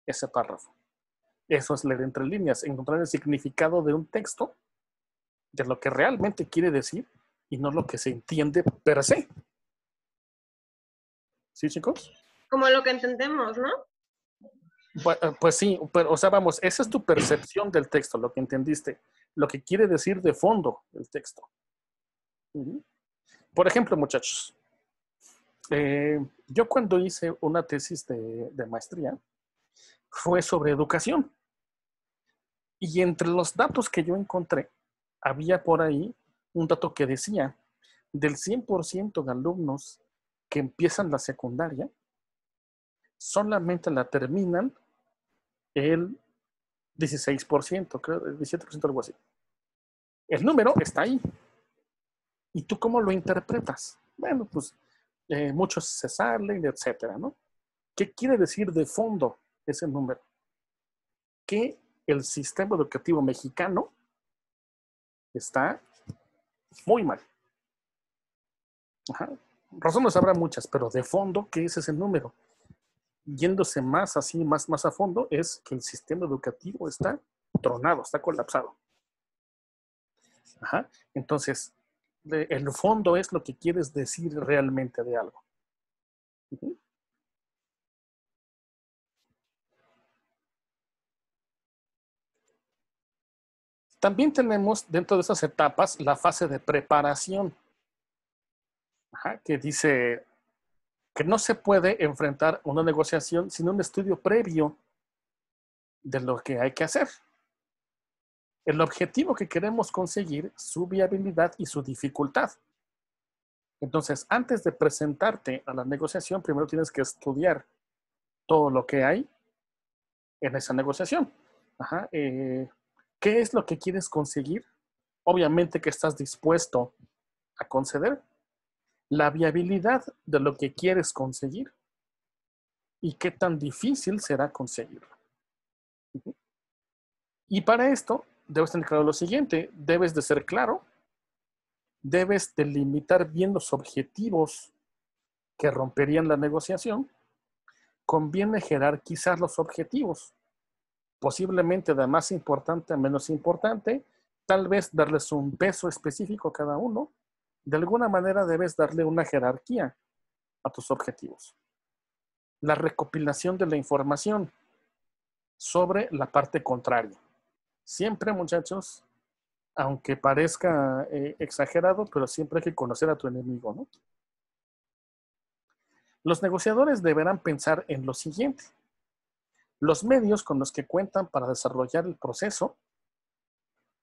ese párrafo. Eso es leer entre líneas, encontrar el significado de un texto, de lo que realmente quiere decir y no lo que se entiende per se. ¿Sí, chicos? Como lo que entendemos, ¿no? Pues sí, pero, o sea, vamos, esa es tu percepción del texto, lo que entendiste, lo que quiere decir de fondo el texto. Ujú. Por ejemplo, muchachos, yo cuando hice una tesis de maestría fue sobre educación y entre los datos que yo encontré había por ahí un dato que decía del 100% de alumnos que empiezan la secundaria, solamente la terminan el 16%, creo, el 17%, algo así. El número está ahí. ¿Y tú cómo lo interpretas? Bueno, pues muchos se salen, etcétera, ¿no? ¿Qué quiere decir de fondo ese número? Que el sistema educativo mexicano está muy mal. Ajá. Razones habrá muchas, pero de fondo, ¿qué es ese número? Yéndose más así, más a fondo, es que el sistema educativo está tronado, está colapsado. Ajá. Entonces, el fondo es lo que quieres decir realmente de algo. Uh-huh. También tenemos dentro de esas etapas la fase de preparación, ajá, que dice que no se puede enfrentar una negociación sin un estudio previo de lo que hay que hacer. El objetivo que queremos conseguir, su viabilidad y su dificultad. Entonces, antes de presentarte a la negociación, primero tienes que estudiar todo lo que hay en esa negociación. Ajá, ¿qué es lo que quieres conseguir? Obviamente que estás dispuesto a conceder. La viabilidad de lo que quieres conseguir y qué tan difícil será conseguirlo. Y para esto, debes tener claro lo siguiente, debes de ser claro, debes delimitar bien los objetivos que romperían la negociación, conviene jerarquizar los objetivos, posiblemente de más importante a menos importante, tal vez darles un peso específico a cada uno, de alguna manera debes darle una jerarquía a tus objetivos. La recopilación de la información sobre la parte contraria. Siempre, muchachos, aunque parezca exagerado, pero siempre hay que conocer a tu enemigo, ¿no? Los negociadores deberán pensar en lo siguiente. los medios con los que cuentan para desarrollar el proceso,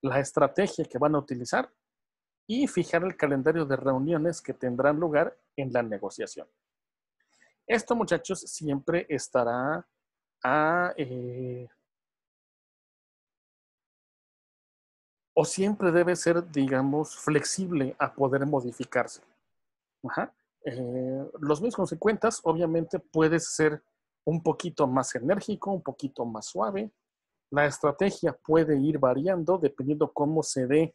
la estrategia que van a utilizar y fijar el calendario de reuniones que tendrán lugar en la negociación. Esto, muchachos, siempre estará o siempre debe ser, digamos, flexible a poder modificarse. Ajá. Los medios consecuentes, obviamente, puede ser un poquito más enérgico, un poquito más suave. La estrategia puede ir variando dependiendo cómo se dé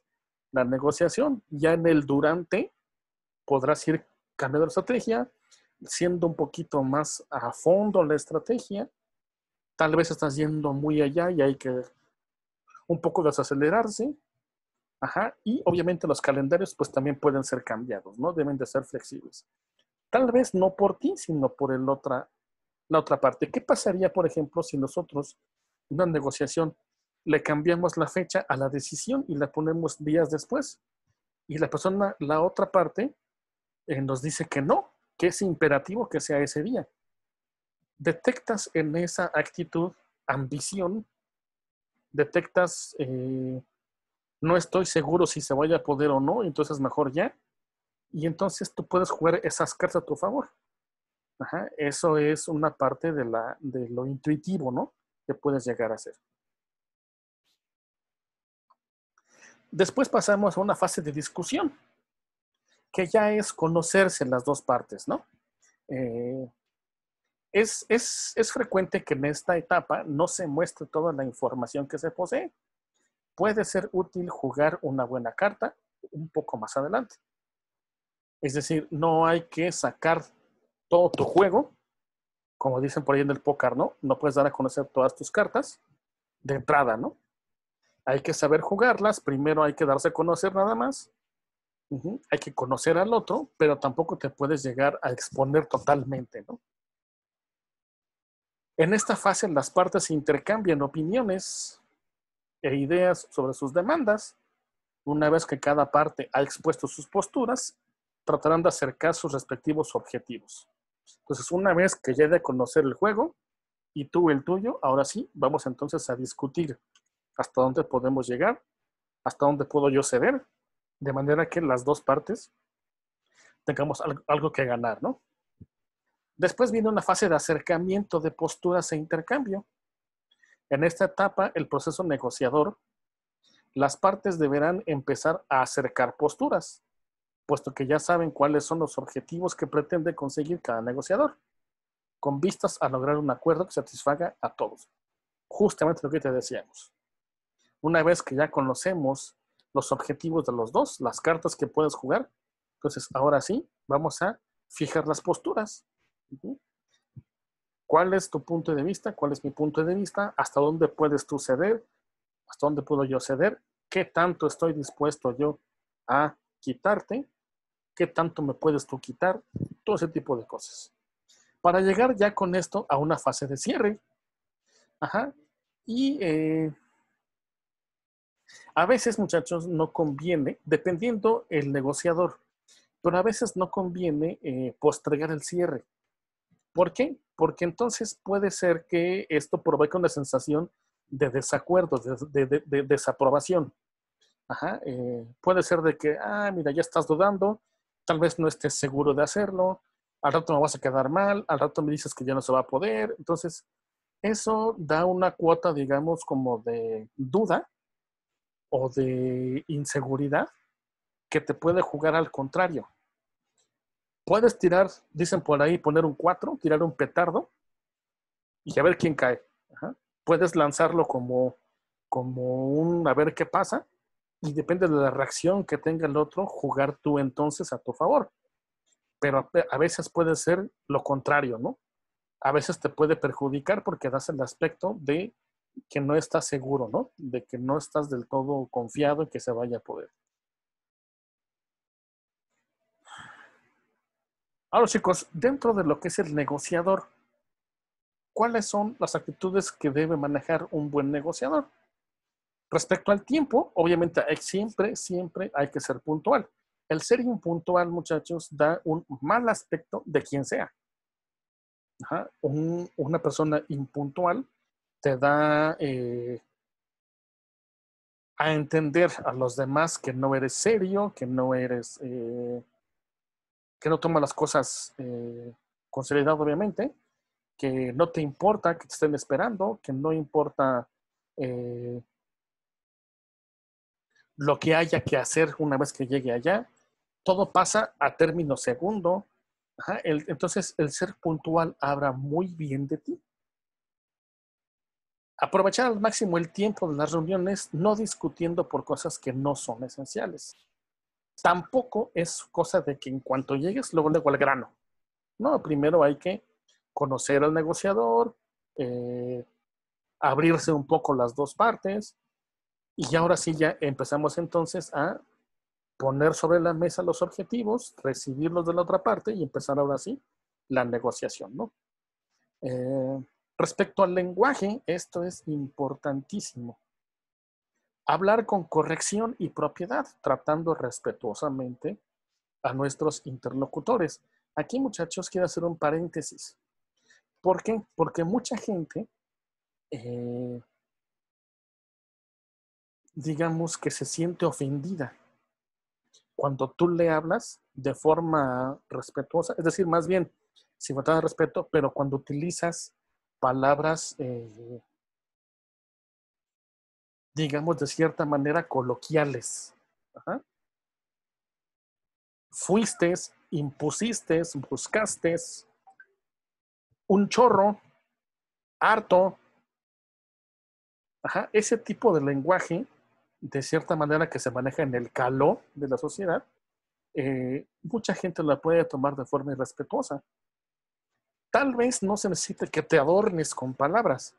la negociación. Ya en el durante podrás ir cambiando la estrategia, siendo un poquito más a fondo la estrategia. Tal vez estás yendo muy allá y hay que un poco desacelerarse. Ajá. Y obviamente los calendarios pues también pueden ser cambiados, ¿no? Deben de ser flexibles. Tal vez no por ti, sino por la otra parte. ¿Qué pasaría, por ejemplo, si nosotros en una negociación le cambiamos la fecha a la decisión y la ponemos días después? Y la persona, la otra parte, nos dice que no, que es imperativo que sea ese día. Detectas en esa actitud ambición, detectas no estoy seguro si se vaya a poder o no, entonces mejor ya. Y entonces tú puedes jugar esas cartas a tu favor. Ajá, eso es una parte de lo intuitivo, ¿no? Que puedes llegar a hacer. Después pasamos a una fase de discusión, que ya es conocerse las dos partes, ¿no? Es frecuente que en esta etapa no se muestre toda la información que se posee. Puede ser útil jugar una buena carta un poco más adelante. Es decir, no hay que sacar todo tu juego, como dicen por ahí en el póker, ¿no? No puedes dar a conocer todas tus cartas de entrada, ¿no? Hay que saber jugarlas, primero hay que darse a conocer nada más. Hay que conocer al otro, pero tampoco te puedes llegar a exponer totalmente, ¿no? En esta fase las partes intercambian opiniones e ideas sobre sus demandas. Una vez que cada parte ha expuesto sus posturas, tratarán de acercar sus respectivos objetivos. Entonces, una vez que ya de conocer el juego y tú el tuyo, ahora sí, vamos entonces a discutir hasta dónde podemos llegar, hasta dónde puedo yo ceder, de manera que las dos partes tengamos algo que ganar, ¿no? Después viene una fase de acercamiento de posturas e intercambio. En esta etapa, el proceso negociador, las partes deberán empezar a acercar posturas, puesto que ya saben cuáles son los objetivos que pretende conseguir cada negociador, con vistas a lograr un acuerdo que satisfaga a todos. Justamente lo que te decíamos. Una vez que ya conocemos los objetivos de los dos, las cartas que puedes jugar, entonces ahora sí, vamos a fijar las posturas. ¿Cuál es tu punto de vista? ¿Cuál es mi punto de vista? ¿Hasta dónde puedes tú ceder? ¿Hasta dónde puedo yo ceder? ¿Qué tanto estoy dispuesto yo a quitarte? ¿Qué tanto me puedes tú quitar? Todo ese tipo de cosas. Para llegar ya con esto a una fase de cierre. Ajá. Y a veces, muchachos, no conviene, dependiendo el negociador, pero a veces no conviene postergar el cierre. ¿Por qué? Porque entonces puede ser que esto provoque una sensación de desacuerdo, de desaprobación. Ajá, puede ser de que, mira, ya estás dudando, tal vez no estés seguro de hacerlo, al rato me vas a quedar mal, al rato me dices que ya no se va a poder. Entonces, eso da una cuota, digamos, como de duda o de inseguridad que te puede jugar al contrario. Puedes tirar, dicen por ahí, poner un 4, tirar un petardo y a ver quién cae. Ajá. Puedes lanzarlo como un a ver qué pasa y depende de la reacción que tenga el otro, jugar tú entonces a tu favor. Pero a veces puede ser lo contrario, ¿no? A veces te puede perjudicar porque das el aspecto de que no estás seguro, ¿no? De que no estás del todo confiado en que se vaya a poder. Ahora, chicos, dentro de lo que es el negociador, ¿cuáles son las actitudes que debe manejar un buen negociador? Respecto al tiempo, obviamente siempre hay que ser puntual. El ser impuntual, muchachos, da un mal aspecto de quien sea. Ajá. Una persona impuntual te da a entender a los demás que no eres serio, que no eres, que no tomas las cosas con seriedad, obviamente, que no te importa que te estén esperando, que no importa lo que haya que hacer una vez que llegue allá. Todo pasa a término segundo. Ajá, entonces, el ser puntual habla muy bien de ti. Aprovechar al máximo el tiempo de las reuniones, no discutiendo por cosas que no son esenciales. Tampoco es cosa de que en cuanto llegues, luego al grano. No, primero hay que conocer al negociador, abrirse un poco las dos partes, y ahora sí ya empezamos entonces a poner sobre la mesa los objetivos, recibirlos de la otra parte y empezar ahora sí la negociación, ¿no? Respecto al lenguaje, esto es importantísimo. Hablar con corrección y propiedad, tratando respetuosamente a nuestros interlocutores. Aquí, muchachos, quiero hacer un paréntesis. ¿Por qué? Porque mucha gente, digamos que se siente ofendida cuando tú le hablas de forma respetuosa, es decir, más bien, sin falta de respeto, pero cuando utilizas palabras, digamos, de cierta manera coloquiales. Ajá. Fuiste, impusiste, buscaste, un chorro, harto. Ajá. Ese tipo de lenguaje, de cierta manera que se maneja en el caló de la sociedad, mucha gente la puede tomar de forma irrespetuosa. Tal vez no se necesite que te adornes con palabras,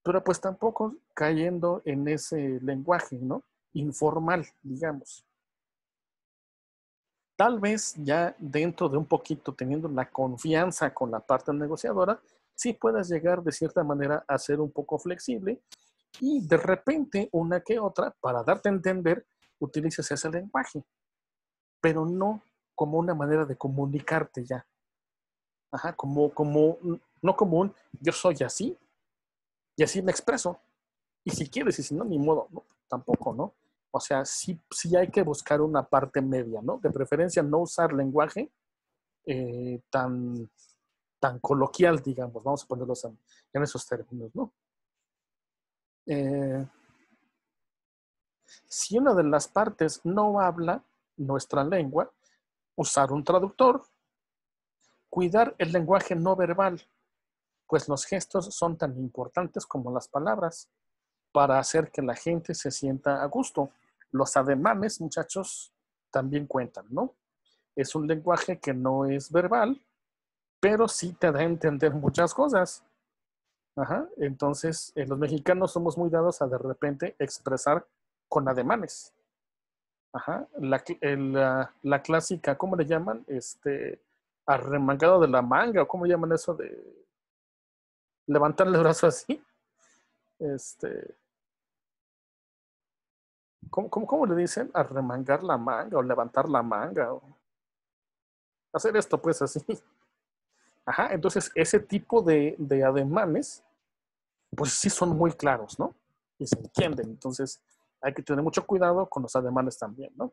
pero pues tampoco cayendo en ese lenguaje, ¿no? Informal, digamos. Tal vez ya dentro de un poquito, teniendo la confianza con la parte negociadora, sí puedas llegar de cierta manera a ser un poco flexible y de repente una que otra, para darte a entender, utilices ese lenguaje, pero no como una manera de comunicarte ya. Ajá, no como un yo soy así y así me expreso. Y si quieres, y si no, ni modo, ¿no? Tampoco, ¿no? O sea, sí hay que buscar una parte media, ¿no? De preferencia no usar lenguaje tan coloquial, digamos, vamos a ponerlos en esos términos, ¿no? Si una de las partes no habla nuestra lengua, usar un traductor, cuidar el lenguaje no verbal, pues los gestos son tan importantes como las palabras para hacer que la gente se sienta a gusto. Los ademanes, muchachos, también cuentan, ¿no? Es un lenguaje que no es verbal, pero sí te da a entender muchas cosas. Ajá. Entonces, los mexicanos somos muy dados a de repente expresar con ademanes. Ajá. La clásica, ¿cómo le llaman? Arremangado de la manga, o ¿cómo llaman eso de levantar el brazo así? ¿Cómo le dicen? Arremangar la manga o levantar la manga o hacer esto pues así. Ajá, entonces ese tipo de ademanes pues sí son muy claros, ¿no? Y se entienden, entonces hay que tener mucho cuidado con los ademanes también, ¿no?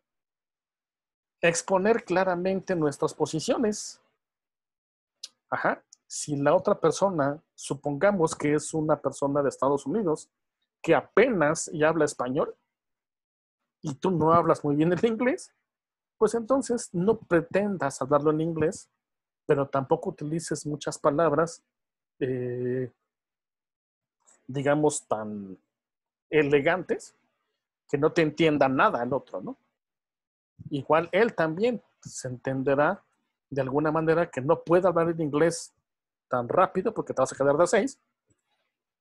Exponer claramente nuestras posiciones. Ajá, si la otra persona, supongamos que es una persona de Estados Unidos que apenas ya habla español y tú no hablas muy bien el inglés, pues entonces no pretendas hablarlo en inglés, pero tampoco utilices muchas palabras, digamos, tan elegantes que no te entienda nada el otro, ¿no? Igual él también se entenderá de alguna manera que no puede hablar en inglés tan rápido porque te vas a quedar de 6,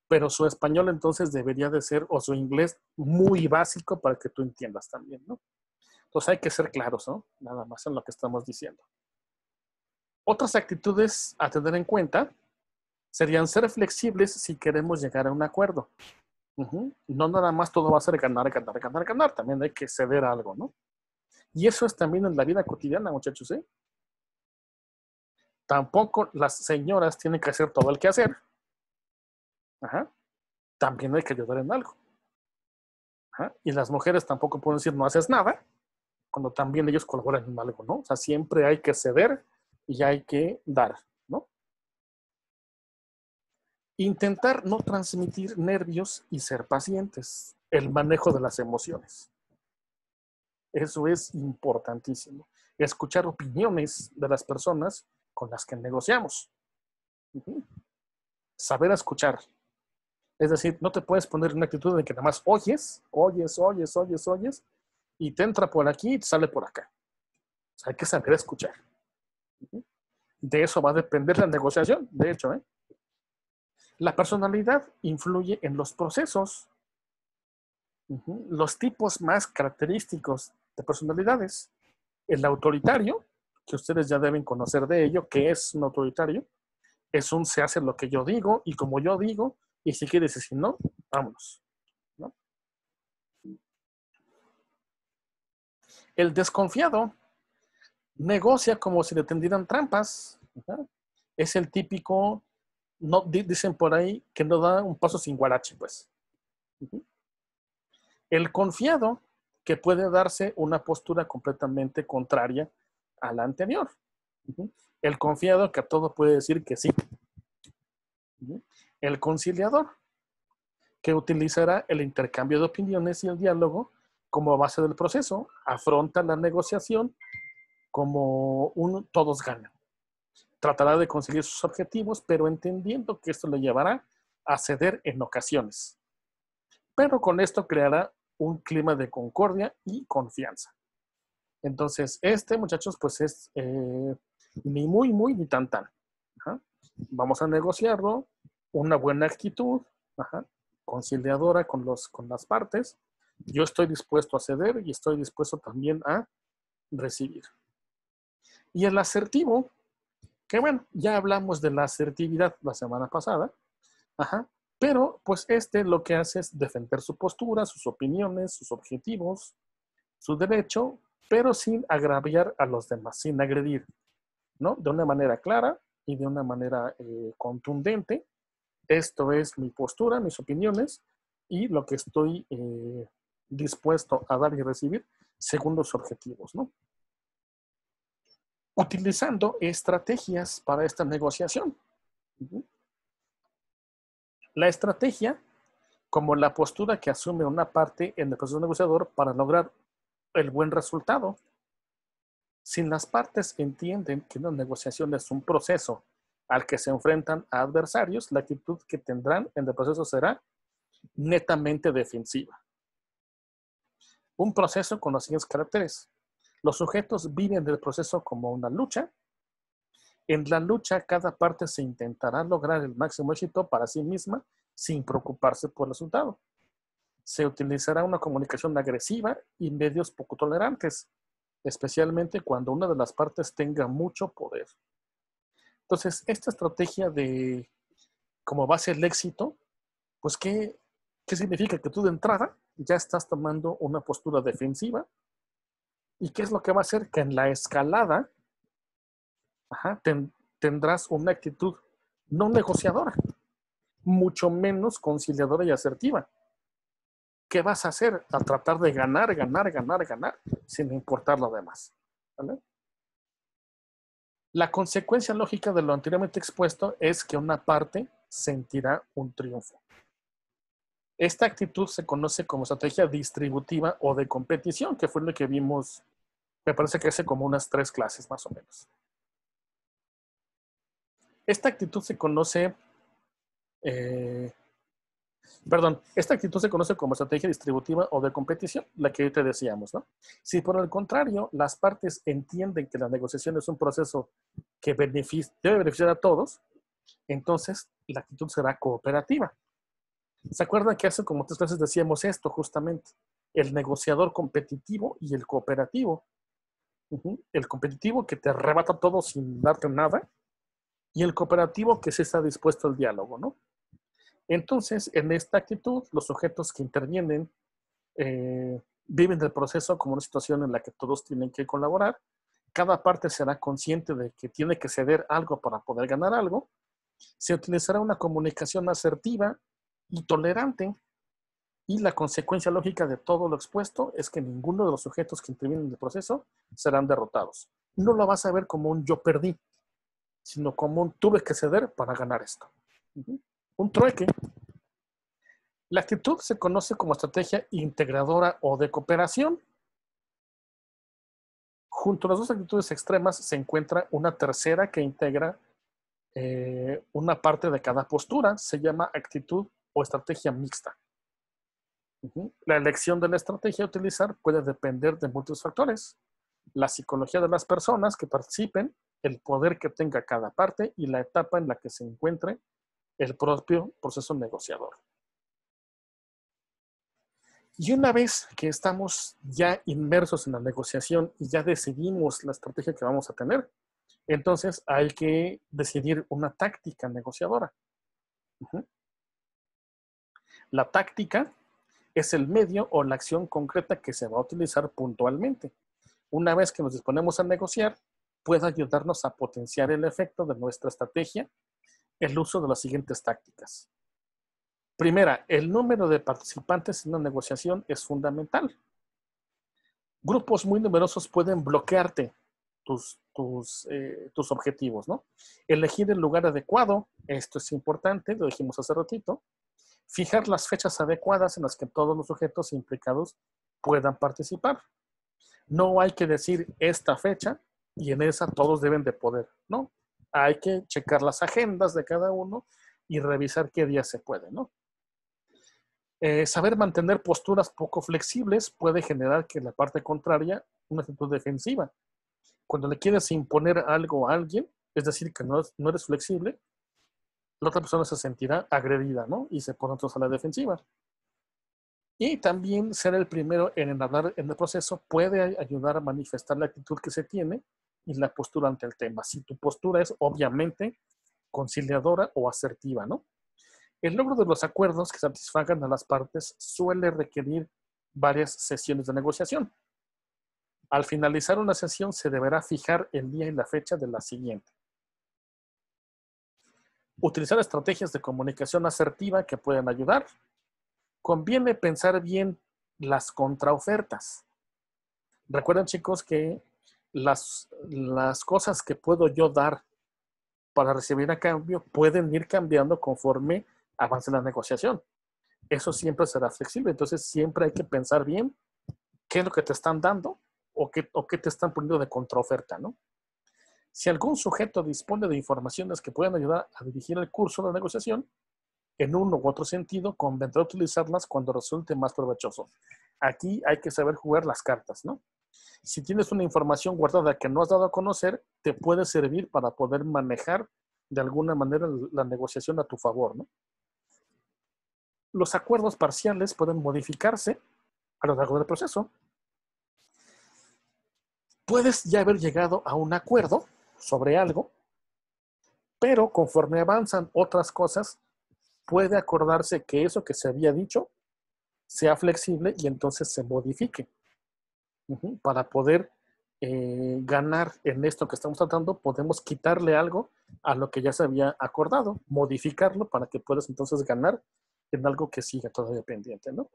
pero su español entonces debería de ser, o su inglés muy básico para que tú entiendas también, ¿no? Entonces hay que ser claros, ¿no? Nada más en lo que estamos diciendo. Otras actitudes a tener en cuenta serían ser flexibles si queremos llegar a un acuerdo. No nada más todo va a ser ganar, ganar, ganar, ganar. También hay que ceder algo, ¿no? Y eso es también en la vida cotidiana, muchachos, ¿eh? Tampoco las señoras tienen que hacer todo el que hacer. Ajá. también hay que ayudar en algo. Ajá. Y las mujeres tampoco pueden decir no haces nada, cuando también ellos colaboran en algo, ¿no? O sea, siempre hay que ceder y hay que dar, ¿no? Intentar no transmitir nervios y ser pacientes. El manejo de las emociones. Eso es importantísimo. Escuchar opiniones de las personas con las que negociamos. Saber escuchar. Es decir, no te puedes poner en una actitud de que nada más oyes, y te entra por aquí y te sale por acá. O sea, hay que saber escuchar. De eso va a depender la negociación, de hecho, ¿eh? La personalidad influye en los procesos. Los tipos más característicos de personalidades. El autoritario, que ustedes ya deben conocer de ello, que es un autoritario, es un se hace lo que yo digo y como yo digo, y si quieres y si no, vámonos, ¿no? El desconfiado negocia como si le tendieran trampas. Es el típico, no, dicen por ahí, que no da un paso sin guarache, pues. El confiado, que puede darse una postura completamente contraria a la anterior. El confiado, que a todo puede decir que sí. El conciliador, que utilizará el intercambio de opiniones y el diálogo como base del proceso, afronta la negociación como un todos ganan. Tratará de conseguir sus objetivos, pero entendiendo que esto le llevará a ceder en ocasiones. Pero con esto creará un clima de concordia y confianza. Entonces, muchachos, pues es ni muy, muy, ni tan, tan. Ajá. Vamos a negociarlo, una buena actitud, ajá, conciliadora con las partes. Yo estoy dispuesto a ceder y estoy dispuesto también a recibir. Y el asertivo, que bueno, ya hablamos de la asertividad la semana pasada, ajá, pero pues lo que hace es defender su postura, sus opiniones, sus objetivos, su derecho, pero sin agraviar a los demás, sin agredir, ¿no? De una manera clara y de una manera contundente. Esto es mi postura, mis opiniones y lo que estoy dispuesto a dar y recibir según los objetivos, ¿no? Utilizando estrategias para esta negociación. La estrategia, como la postura que asume una parte en el proceso negociador para lograr el buen resultado. Si las partes entienden que una negociación es un proceso al que se enfrentan a adversarios, la actitud que tendrán en el proceso será netamente defensiva. Un proceso con los siguientes caracteres. Los sujetos viven del proceso como una lucha. En la lucha, cada parte se intentará lograr el máximo éxito para sí misma sin preocuparse por el resultado. Se utilizará una comunicación agresiva y medios poco tolerantes, especialmente cuando una de las partes tenga mucho poder. Entonces, esta estrategia de como base el éxito, pues ¿qué significa? Que tú de entrada ya estás tomando una postura defensiva. ¿Y qué es lo que va a hacer? Que en la escalada tendrás una actitud no negociadora, mucho menos conciliadora y asertiva. ¿Qué vas a hacer? A tratar de ganar, sin importar lo demás. ¿Vale? La consecuencia lógica de lo anteriormente expuesto es que una parte sentirá un triunfo. Esta actitud se conoce como estrategia distributiva o de competición, que fue lo que vimos, me parece que hace como unas 3 clases más o menos. Esta actitud se conoce, esta actitud se conoce como estrategia distributiva o de competición, la que te decíamos, ¿no? Si por el contrario las partes entienden que la negociación es un proceso que debe beneficiar a todos, entonces la actitud será cooperativa. ¿Se acuerdan que hace como 3 clases decíamos esto justamente? El negociador competitivo y el cooperativo. El competitivo que te arrebata todo sin darte nada y el cooperativo que sí está dispuesto al diálogo, ¿no? Entonces, en esta actitud, los sujetos que intervienen viven el proceso como una situación en la que todos tienen que colaborar. Cada parte será consciente de que tiene que ceder algo para poder ganar algo. Se utilizará una comunicación asertiva y tolerante. Y la consecuencia lógica de todo lo expuesto es que ninguno de los sujetos que intervienen en el proceso serán derrotados. No lo vas a ver como un yo perdí, sino como un tuve que ceder para ganar esto. Un trueque. La actitud se conoce como estrategia integradora o de cooperación. Junto a las dos actitudes extremas se encuentra una tercera que integra una parte de cada postura. Se llama actitud o estrategia mixta. La elección de la estrategia a utilizar puede depender de muchos factores. La psicología de las personas que participen, el poder que tenga cada parte y la etapa en la que se encuentre el propio proceso negociador. Y una vez que estamos ya inmersos en la negociación y ya decidimos la estrategia que vamos a tener, entonces hay que decidir una táctica negociadora. La táctica es el medio o la acción concreta que se va a utilizar puntualmente. Una vez que nos disponemos a negociar, puede ayudarnos a potenciar el efecto de nuestra estrategia el uso de las siguientes tácticas. Primera, el número de participantes en una negociación es fundamental. Grupos muy numerosos pueden bloquearte tus objetivos, ¿no? Elegir el lugar adecuado, esto es importante, lo dijimos hace ratito. Fijar las fechas adecuadas en las que todos los sujetos implicados puedan participar. No hay que decir esta fecha y en esa todos deben de poder, ¿no? Hay que checar las agendas de cada uno y revisar qué día se puede, ¿no? Saber mantener posturas poco flexibles puede generar que la parte contraria una actitud defensiva. Cuando le quieres imponer algo a alguien, es decir, que no eres flexible, la otra persona se sentirá agredida, ¿no? Y se pone entonces a la defensiva. Y también ser el primero en hablar en el proceso puede ayudar a manifestar la actitud que se tiene y la postura ante el tema. Si tu postura es obviamente conciliadora o asertiva, ¿no? El logro de los acuerdos que satisfagan a las partes suele requerir varias sesiones de negociación. Al finalizar una sesión se deberá fijar el día y la fecha de la siguiente. Utilizar estrategias de comunicación asertiva que pueden ayudar. Conviene pensar bien las contraofertas. Recuerden, chicos, que las cosas que puedo yo dar para recibir a cambio pueden ir cambiando conforme avance la negociación. Eso siempre será flexible. Entonces, siempre hay que pensar bien qué es lo que te están dando o qué te están poniendo de contraoferta, ¿no? Si algún sujeto dispone de informaciones que puedan ayudar a dirigir el curso de la negociación, en uno u otro sentido, convendrá utilizarlas cuando resulte más provechoso. Aquí hay que saber jugar las cartas, ¿no? Si tienes una información guardada que no has dado a conocer, te puede servir para poder manejar de alguna manera la negociación a tu favor, ¿no? Los acuerdos parciales pueden modificarse a lo largo del proceso. Puedes ya haber llegado a un acuerdo sobre algo, pero conforme avanzan otras cosas, puede acordarse que eso que se había dicho sea flexible y entonces se modifique. Para poder ganar en esto que estamos tratando, podemos quitarle algo a lo que ya se había acordado, modificarlo para que puedas entonces ganar en algo que siga todavía pendiente, ¿no?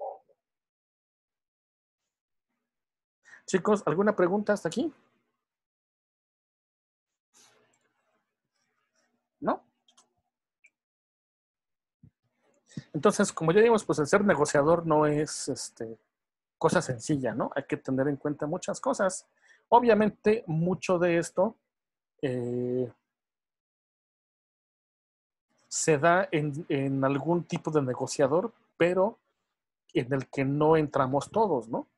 Chicos, ¿alguna pregunta hasta aquí? ¿No? Entonces, como ya vimos, pues el ser negociador no es cosa sencilla, ¿no? Hay que tener en cuenta muchas cosas. Obviamente, mucho de esto se da en algún tipo de negociador, pero en el que no entramos todos, ¿no?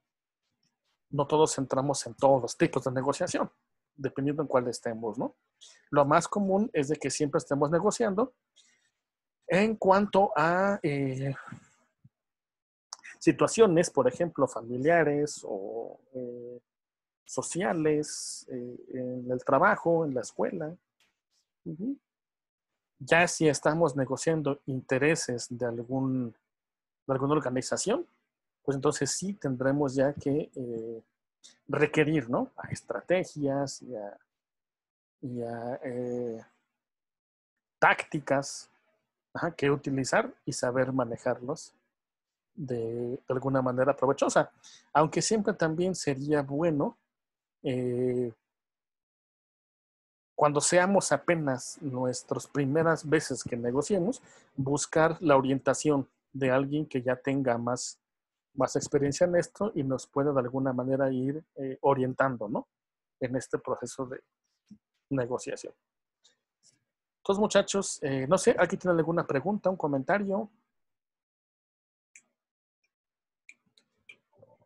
No todos entramos en todos los tipos de negociación, dependiendo en cuál estemos, ¿no? Lo más común es de que siempre estemos negociando en cuanto a situaciones, por ejemplo, familiares o sociales, en el trabajo, en la escuela. Ya si estamos negociando intereses de alguna organización, pues entonces sí tendremos ya que requerir, ¿no? A estrategias y a tácticas que utilizar y saber manejarlos de alguna manera provechosa. Aunque siempre también sería bueno, cuando seamos apenas nuestras primeras veces que negociemos, buscar la orientación de alguien que ya tenga más experiencia en esto y nos pueda de alguna manera ir orientando, ¿no? En este proceso de negociación. Entonces, muchachos, no sé, ¿aquí tienen alguna pregunta, un comentario?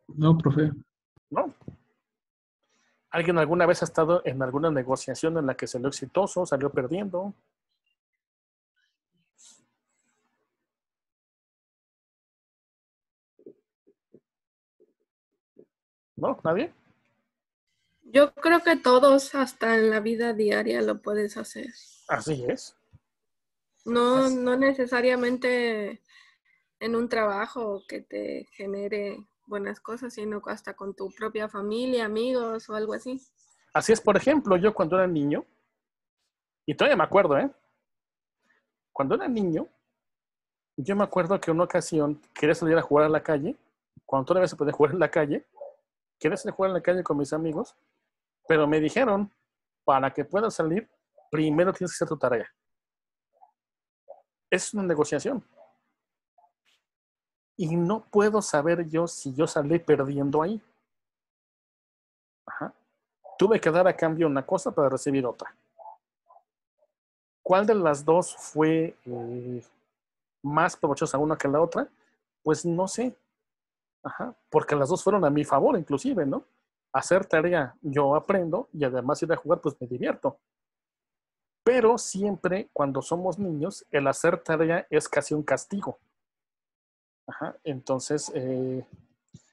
No, profe. ¿No? ¿Alguien alguna vez ha estado en alguna negociación en la que salió exitoso, salió perdiendo? ¿No? ¿Nadie? Yo creo que todos, hasta en la vida diaria, lo puedes hacer. Así es. No necesariamente en un trabajo que te genere buenas cosas, sino hasta con tu propia familia, amigos o algo así. Así es, por ejemplo, yo cuando era niño, y todavía me acuerdo, cuando era niño, yo me acuerdo que en una ocasión quería salir a jugar a la calle, cuando todavía se podía jugar en la calle, quería salir a jugar en la calle con mis amigos, pero me dijeron, para que puedas salir, primero tienes que hacer tu tarea. Es una negociación. Y no puedo saber yo si yo salí perdiendo ahí. Tuve que dar a cambio una cosa para recibir otra. ¿Cuál de las dos fue más provechosa una que la otra? Pues no sé. Porque las dos fueron a mi favor, inclusive, ¿no? Hacer tarea yo aprendo y además ir a jugar, pues me divierto. Pero siempre cuando somos niños, el hacer tarea es casi un castigo. Entonces,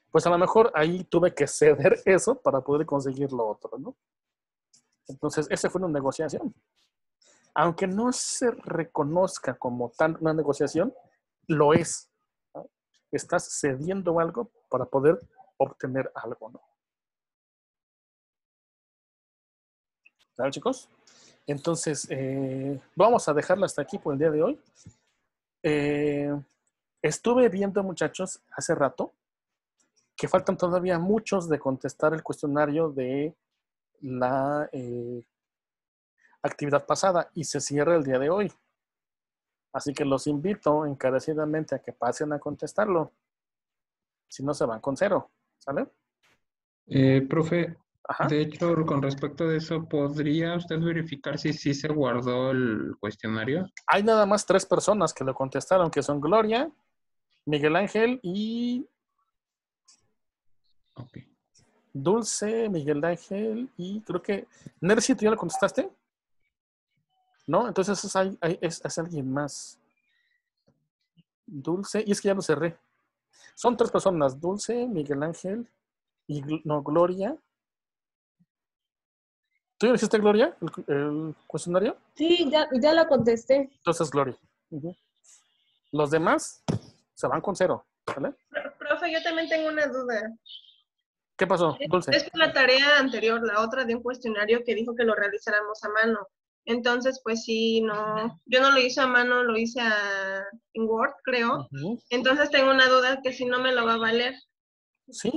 pues a lo mejor ahí tuve que ceder eso para poder conseguir lo otro, ¿no? Entonces, esa fue una negociación. Aunque no se reconozca como tal una negociación, lo es, ¿no? Estás cediendo algo para poder obtener algo, ¿no? ¿Vale, chicos? Entonces, vamos a dejarlo hasta aquí por el día de hoy. Estuve viendo, muchachos, hace rato, que faltan todavía muchos de contestar el cuestionario de la actividad pasada y se cierra el día de hoy. Así que los invito encarecidamente a que pasen a contestarlo. Si no, se van con 0. ¿Sale? Profe, Ajá. de hecho, con respecto de eso, ¿podría usted verificar si sí se guardó el cuestionario? Hay nada más 3 personas que lo contestaron, que son Gloria, Miguel Ángel y Ok. Dulce, Miguel Ángel y creo que... Nercy, ¿tú ya lo contestaste? ¿No? Entonces es alguien más. Dulce, y es que ya lo cerré. Son 3 personas, Dulce, Miguel Ángel y no, Gloria. ¿Tú ya lo hiciste, Gloria, el cuestionario? Sí, ya lo contesté. Entonces, Gloria. Los demás se van con 0. ¿Vale? Profe, yo también tengo una duda. ¿Qué pasó, Dulce? Es por la tarea anterior, la otra de un cuestionario que dijo que lo realizáramos a mano. Entonces, pues sí, no, yo no lo hice a mano, lo hice en Word, creo. Entonces tengo una duda que si no me lo va a valer. Sí.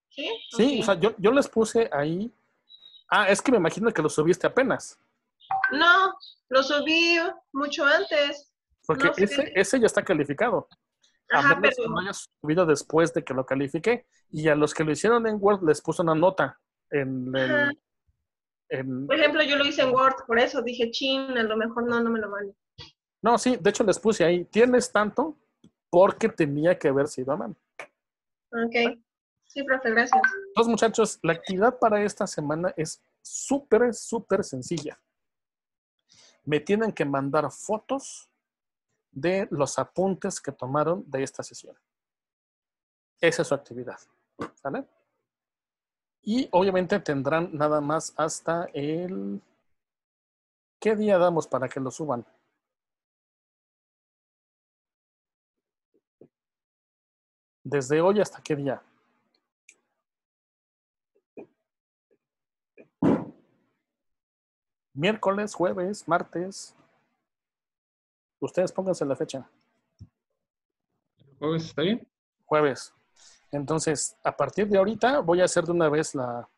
¿Sí? Sí, Okay. o sea, yo les puse ahí. Es que me imagino que lo subiste apenas. No, lo subí mucho antes. Porque No sé. ese ya está calificado. A Ajá, menos pero, que lo hayas subido después de que lo califiqué. Y a los que lo hicieron en Word les puse una nota en ajá. el... Por ejemplo, yo lo hice en Word, por eso dije, chin, a lo mejor no me lo vale. No, sí, de hecho les puse ahí. Tienes tanto porque tenía que haber sido a mano. Ok. Sí, profe, gracias. Entonces, muchachos, la actividad para esta semana es súper, súper sencilla. Me tienen que mandar fotos de los apuntes que tomaron de esta sesión. Esa es su actividad. ¿Sale? Y obviamente tendrán nada más hasta el... ¿Qué día damos para que lo suban? ¿Desde hoy hasta qué día? Miércoles, jueves, martes. Ustedes pónganse la fecha. ¿Jueves está bien? Jueves. Entonces, a partir de ahorita voy a hacer de una vez la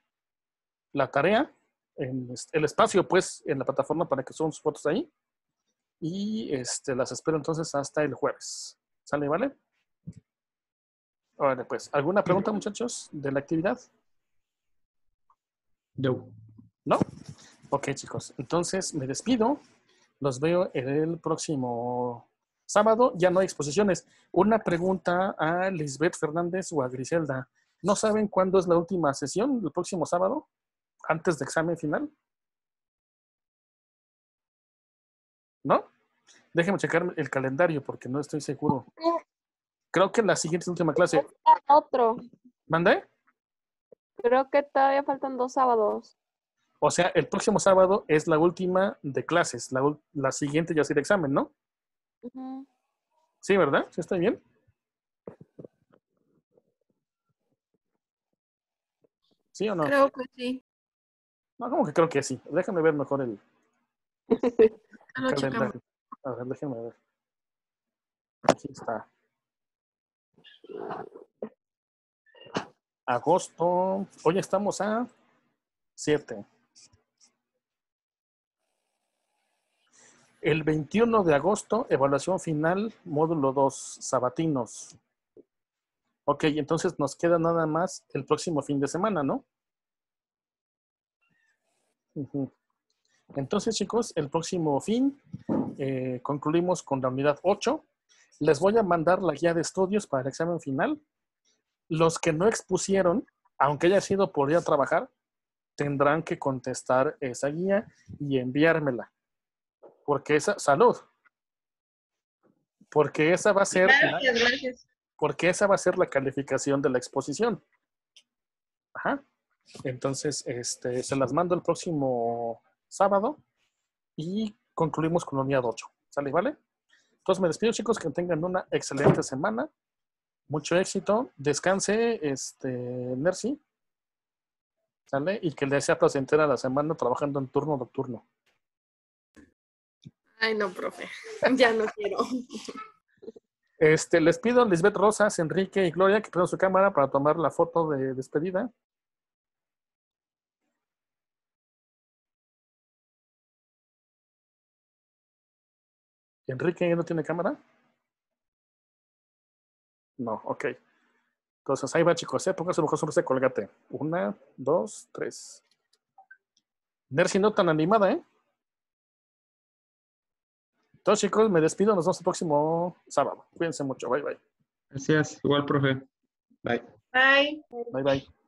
tarea, en el espacio, pues, en la plataforma para que suban sus fotos ahí. Y las espero entonces hasta el jueves. ¿Sale, vale? Vale, pues, ¿alguna pregunta, muchachos, de la actividad? No. ¿No? Ok, chicos. Entonces, me despido. Los veo el próximo sábado. Ya no hay exposiciones. Una pregunta a Lisbeth Fernández o a Griselda. ¿No saben cuándo es la última sesión? ¿El próximo sábado? ¿Antes de examen final? ¿No? Déjenme checar el calendario porque no estoy seguro. Creo que la siguiente es la última clase. Otro. ¿Mandé? Creo que todavía faltan 2 sábados. O sea, el próximo sábado es la última de clases. La siguiente ya será examen, ¿no? Ujú. Sí, ¿verdad? ¿Sí estoy bien? ¿Sí o no? Creo que sí. No, como que creo que sí. Déjame ver mejor el Ya lo checamos. calendario. A ver, déjenme ver. Aquí está. Agosto. Hoy estamos a 7. El 21 de agosto, evaluación final, módulo 2, sabatinos. Ok, entonces nos queda nada más el próximo fin de semana, ¿no? Ujú. Entonces, chicos, el próximo fin concluimos con la unidad 8. Les voy a mandar la guía de estudios para el examen final. Los que no expusieron, aunque haya sido por ir a trabajar, tendrán que contestar esa guía y enviármela. Porque esa, salud. Porque esa va a ser Gracias. porque esa va a ser la calificación de la exposición. Ajá. Entonces, se las mando el próximo sábado y concluimos con la unidad 8. ¿Sale, vale? Entonces me despido, chicos, que tengan una excelente semana. Mucho éxito. Descanse, Nercy. ¿Sale? Y que le sea placentera la semana trabajando en turno nocturno. Ay, no, profe. Ya no quiero. Les pido a Lisbeth Rosas, Enrique y Gloria que prendan su cámara para tomar la foto de despedida. ¿Enrique no tiene cámara? No, ok. Entonces ahí va, chicos. Pongan su mejor sonrisa, colgate. 1, 2, 3. Nercy no tan animada, ¿eh? Entonces, chicos, me despido. Nos vemos el próximo sábado. Cuídense mucho. Bye, bye. Gracias. Igual, profe. Bye. Bye. Bye, bye.